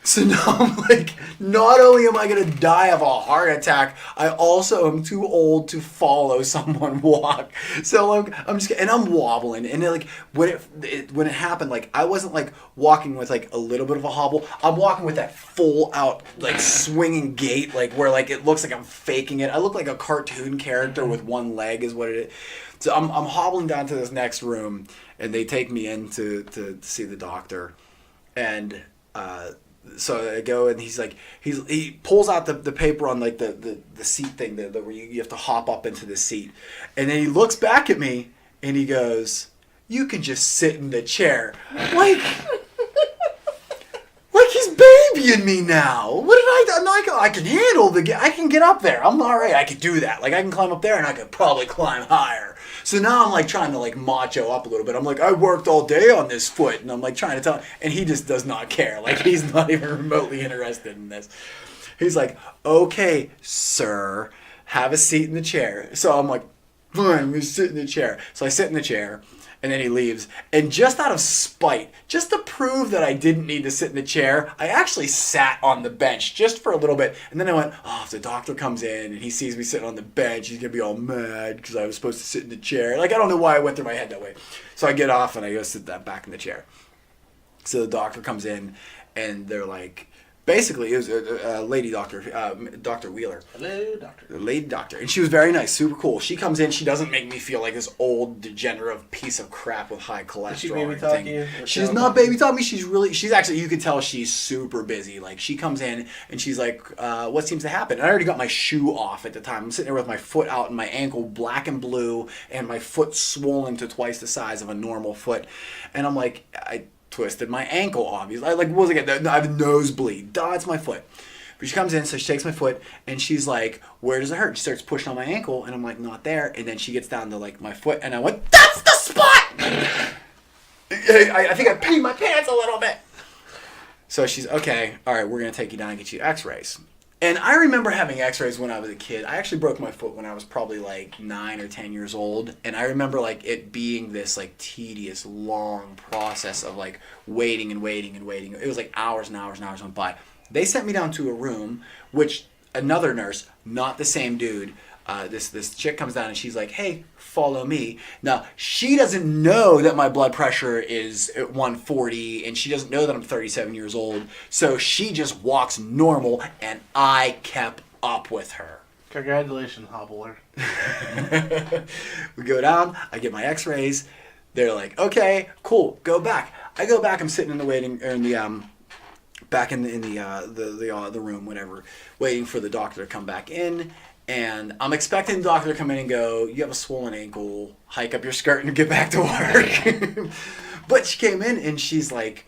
So now I'm like, not only am I going to die of a heart attack, I also am too old to follow someone walk. So I'm just, and I'm wobbling. And like, when it happened, like, I wasn't like walking with like a little bit of a hobble. I'm walking with that full out, like, swinging gait, like, where like it looks like I'm faking it. I look like a cartoon character with one leg is what it is. So I'm hobbling down to this next room, and they take me in to see the doctor. And, so I go, and he's like, he pulls out the paper on like the seat thing, where you have to hop up into the seat, and then he looks back at me and he goes, "You can just sit in the chair," like he's babying me now. What did I do? No, I can handle I can get up there. I'm all right. I can do that. Like, I can climb up there, and I could probably climb higher. So now I'm like trying to like macho up a little bit. I'm like, I worked all day on this foot, and I'm like trying to tell him, and he just does not care. Like, he's not even remotely interested in this. He's like, "Okay, sir, have a seat in the chair." So I'm like, "Fine, I'm gonna sit in the chair." So I sit in the chair, and then he leaves. And just out of spite, just to prove that I didn't need to sit in the chair, I actually sat on the bench just for a little bit. And then I went, oh, if the doctor comes in and he sees me sitting on the bench, he's going to be all mad because I was supposed to sit in the chair. Like, I don't know why I went through my head that way. So I get off and I go sit that back in the chair. So the doctor comes in, and they're like, basically, it was a lady doctor, Dr. Wheeler. Hello, doctor. The lady doctor. And she was very nice, super cool. She comes in, she doesn't make me feel like this old, degenerative piece of crap with high cholesterol. Did she baby or talk anything. you? She's not baby talk me. She's actually, you could tell she's super busy. Like, she comes in, and she's like, what seems to happen? And I already got my shoe off at the time. I'm sitting there with my foot out and my ankle black and blue, and my foot swollen to twice the size of a normal foot. And I'm like, I twisted my ankle, obviously. I have a nosebleed. Duh, it's my foot. But she comes in, so she takes my foot, and she's like, "Where does it hurt?" She starts pushing on my ankle, and I'm like, "Not there." And then she gets down to like my foot, and I went, "That's the spot!" I think I peed my pants a little bit. So she's, "Okay, all right, we're gonna take you down and get you x-rays." And I remember having x-rays when I was a kid. I actually broke my foot when I was probably like 9 or 10 years old. And I remember like it being this like tedious, long process of like waiting and waiting and waiting. It was like hours and hours and hours went by. They sent me down to a room, which another nurse, not the same dude, this chick comes down and she's like, "Hey, follow me." Now, she doesn't know that my blood pressure is at 140, and she doesn't know that I'm 37 years old. So she just walks normal, and I kept up with her. Congratulations, hobbler. We go down, I get my x-rays. They're like, "Okay, cool, go back." I go back, I'm sitting in the waiting, or in the, back in the room, whatever, waiting for the doctor to come back in. And I'm expecting the doctor to come in and go, "You have a swollen ankle, hike up your skirt and get back to work." But she came in and she's like,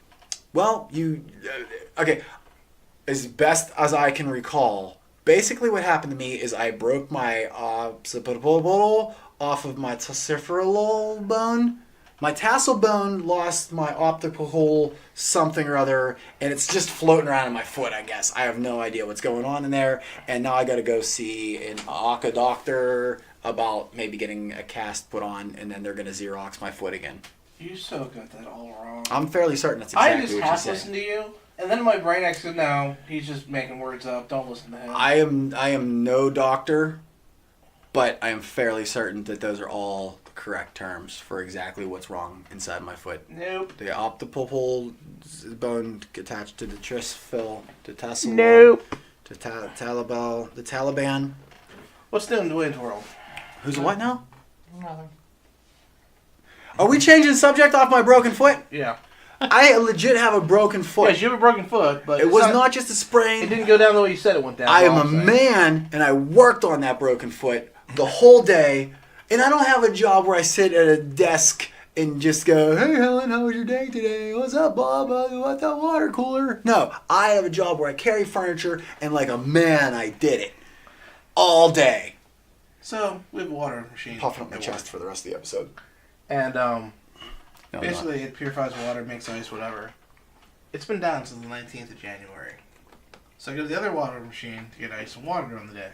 "Well, okay, as best as I can recall, basically what happened to me is I broke my occipital off of my tocipherol bone. My tassel bone lost my optical something or other, and it's just floating around in my foot, I guess. I have no idea what's going on in there, and now I got to go see an Aka doctor about maybe getting a cast put on, and then they're going to Xerox my foot again." You so got that all wrong. I'm fairly certain that's exactly I just what half you said. listened to you, and then my brain said, "No, he's just making words up. Don't listen to him." I am no doctor, but I am fairly certain that those are all the correct terms for exactly what's wrong inside my foot. Nope. The optical bone attached to the trisphil, the tassel, Nope. the Taliban. What's new in the Wayne's World? Who's what now? Nothing. Are we changing the subject off my broken foot? Yeah. I legit have a broken foot. Yes, you have a broken foot, but It was not just a sprain. It didn't go down the way you said it went down. I am all a I'm saying. man, and I worked on that broken foot the whole day. And I don't have a job where I sit at a desk and just go, "Hey, Helen, how was your day today? What's up, Bob? What's that water cooler?" No, I have a job where I carry furniture, and like a man, I did it all day. So, we have a water machine. Puffing up my at chest work. for the rest of the episode. And No, I'm Basically, it purifies water, makes ice, whatever. It's been down since the 19th of January. So I go to the other water machine to get ice and water during the day.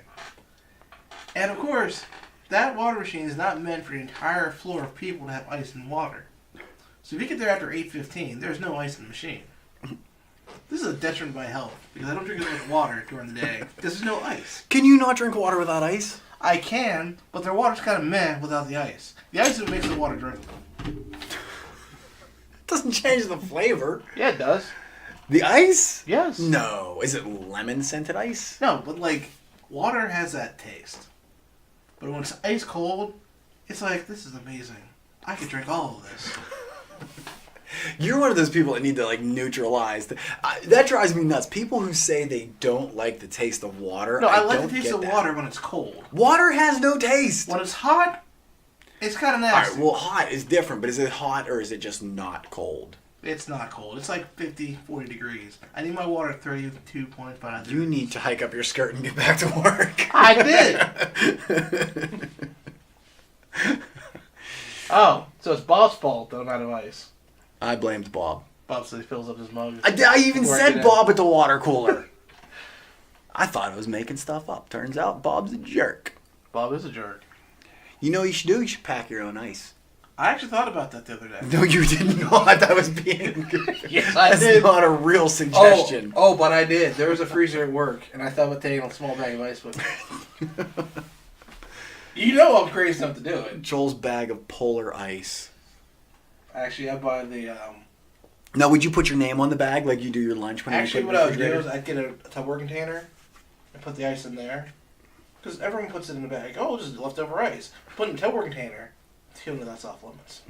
And of course, that water machine is not meant for the entire floor of people to have ice and water. So if you get there after 8:15, there's no ice in the machine. This is a detriment to my health because I don't drink as much water during the day because there's no ice. Can you not drink water without ice? I can, but their water's kind of meh without the ice. The ice is what makes the water drinkable. It doesn't change the flavor. Yeah, it does. The ice? Yes. No. Is it lemon scented ice? No, but like water has that taste. But when it's ice cold, it's like, this is amazing. I could drink all of this. You're one of those people that need to like neutralize. That drives me nuts. People who say they don't like the taste of water. No, I like don't the taste get of that. water when it's cold. Water has no taste. When it's hot, it's kind of All nasty. right, well, hot is different, but is it hot or is it just not cold? It's not cold. It's like 50, 40 degrees. I need my water at 32.5 You need to hike up your skirt and get back to work. I did. Oh, so it's Bob's fault though, not of ice. I blamed Bob. Bob said he fills up his mug. I even Before I said get in. Bob at the water cooler. I thought I was making stuff up. Turns out Bob's a jerk. Bob is a jerk. You know what you should do? You should pack your own ice. I actually thought about that the other day. No, you did not. That was being... Yes, I That's did. not a real suggestion. Oh, but I did. There was a freezer at work, and I thought about taking a small bag of ice with me. You know I'm crazy enough to do it. Joel's bag of polar ice. Actually, I buy the... Now, would you put your name on the bag like you do your lunch when Actually, you what put I it would in the do is refrigerator? I'd get a Tupperware container and put the ice in there. Because everyone puts it in the bag. Oh, just leftover ice. Put it in a Tupperware container. That's off limits.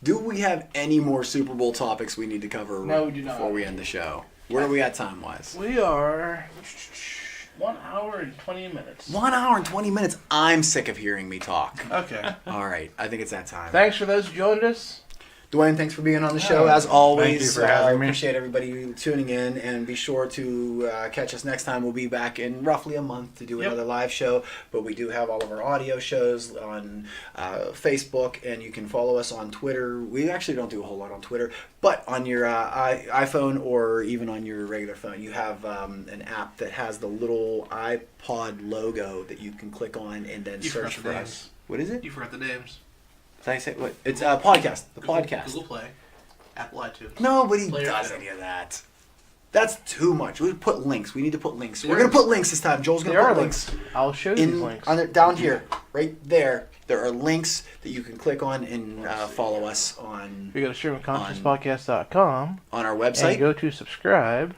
Do we have any more Super Bowl topics we need to cover No, we do not. before we end the show? Where are we at time-wise? We are 1 hour and 20 minutes. 1 hour and 20 minutes. I'm sick of hearing me talk. Okay. All right, I think it's that time. Thanks for those who joined us. Dwayne, thanks for being on the show. As always, Thank you for having me. Appreciate everybody tuning in, and be sure to catch us next time. We'll be back in roughly a month to do Yep. another live show, but we do have all of our audio shows on Facebook, and you can follow us on Twitter. We actually don't do a whole lot on Twitter, but on your iPhone or even on your regular phone, you have an app that has the little iPod logo that you can click on and then You forgot search the for names. us. What is it? You forgot the names. Did I say what? It's a podcast. The Google, podcast. Google Play. Apple iTunes. Nobody Player does two. any of that. That's too much. We put links. We need to put links. There We're gonna is. put links this time. Joel's gonna There put are links I'll show you these in links. down here, right there. There are links that you can click on and follow us on If you go to streamingconsciouspodcast.com our and website. go to subscribe,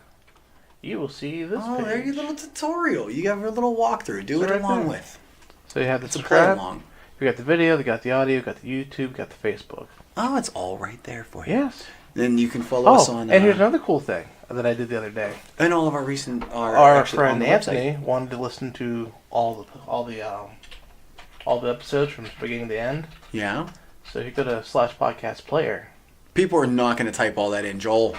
you will see this Oh, page. there's your little tutorial. You have your little walkthrough. Do it Right along there. with. So you have the It's a play subscribe. along. We got the video, we got the audio, we got the YouTube, we got the Facebook. Oh, it's all right there for you. Yes. Then you can follow us Oh, on. and here's another cool thing that I did the other day. and all of our recent Our actually on friend the website. Anthony wanted to listen to all the episodes from the beginning to the end. Yeah. So you go to /podcast player. People are not going to type all that in, Joel.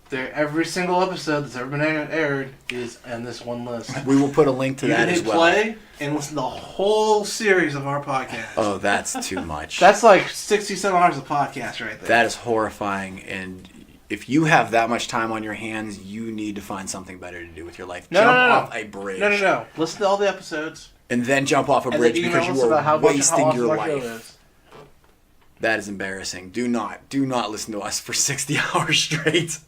There, every single episode that's ever been aired is on this one list. We will put a link to You that can as hit well. play and listen to the whole series of our podcast. Oh, that's too much. That's like 67 hours of podcast right there. That is horrifying, and if you have that much time on your hands, you need to find something better to do with your life. No, jump no, no, off no. a bridge. No. Listen to all the episodes. And then jump off a And bridge then because email you us about are how wasting awesome your our show life. is. That is embarrassing. Do not listen to us for 60 hours straight.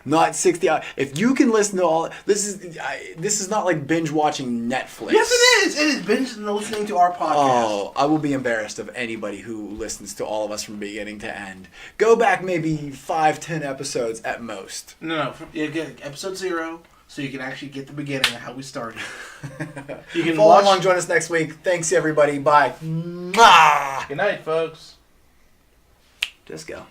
Not 60 hours. If you can listen to all this is not like binge watching Netflix. Yes, it is. It is binge listening to our podcast. Oh, I will be embarrassed of anybody who listens to all of us from beginning to end. Go back maybe 5-10 episodes at most. No. You get episode 0, so you can actually get the beginning of how we started. You can Follow watch. along, join us next week. Thanks everybody. Bye. Mwah! Good night, folks. Just go.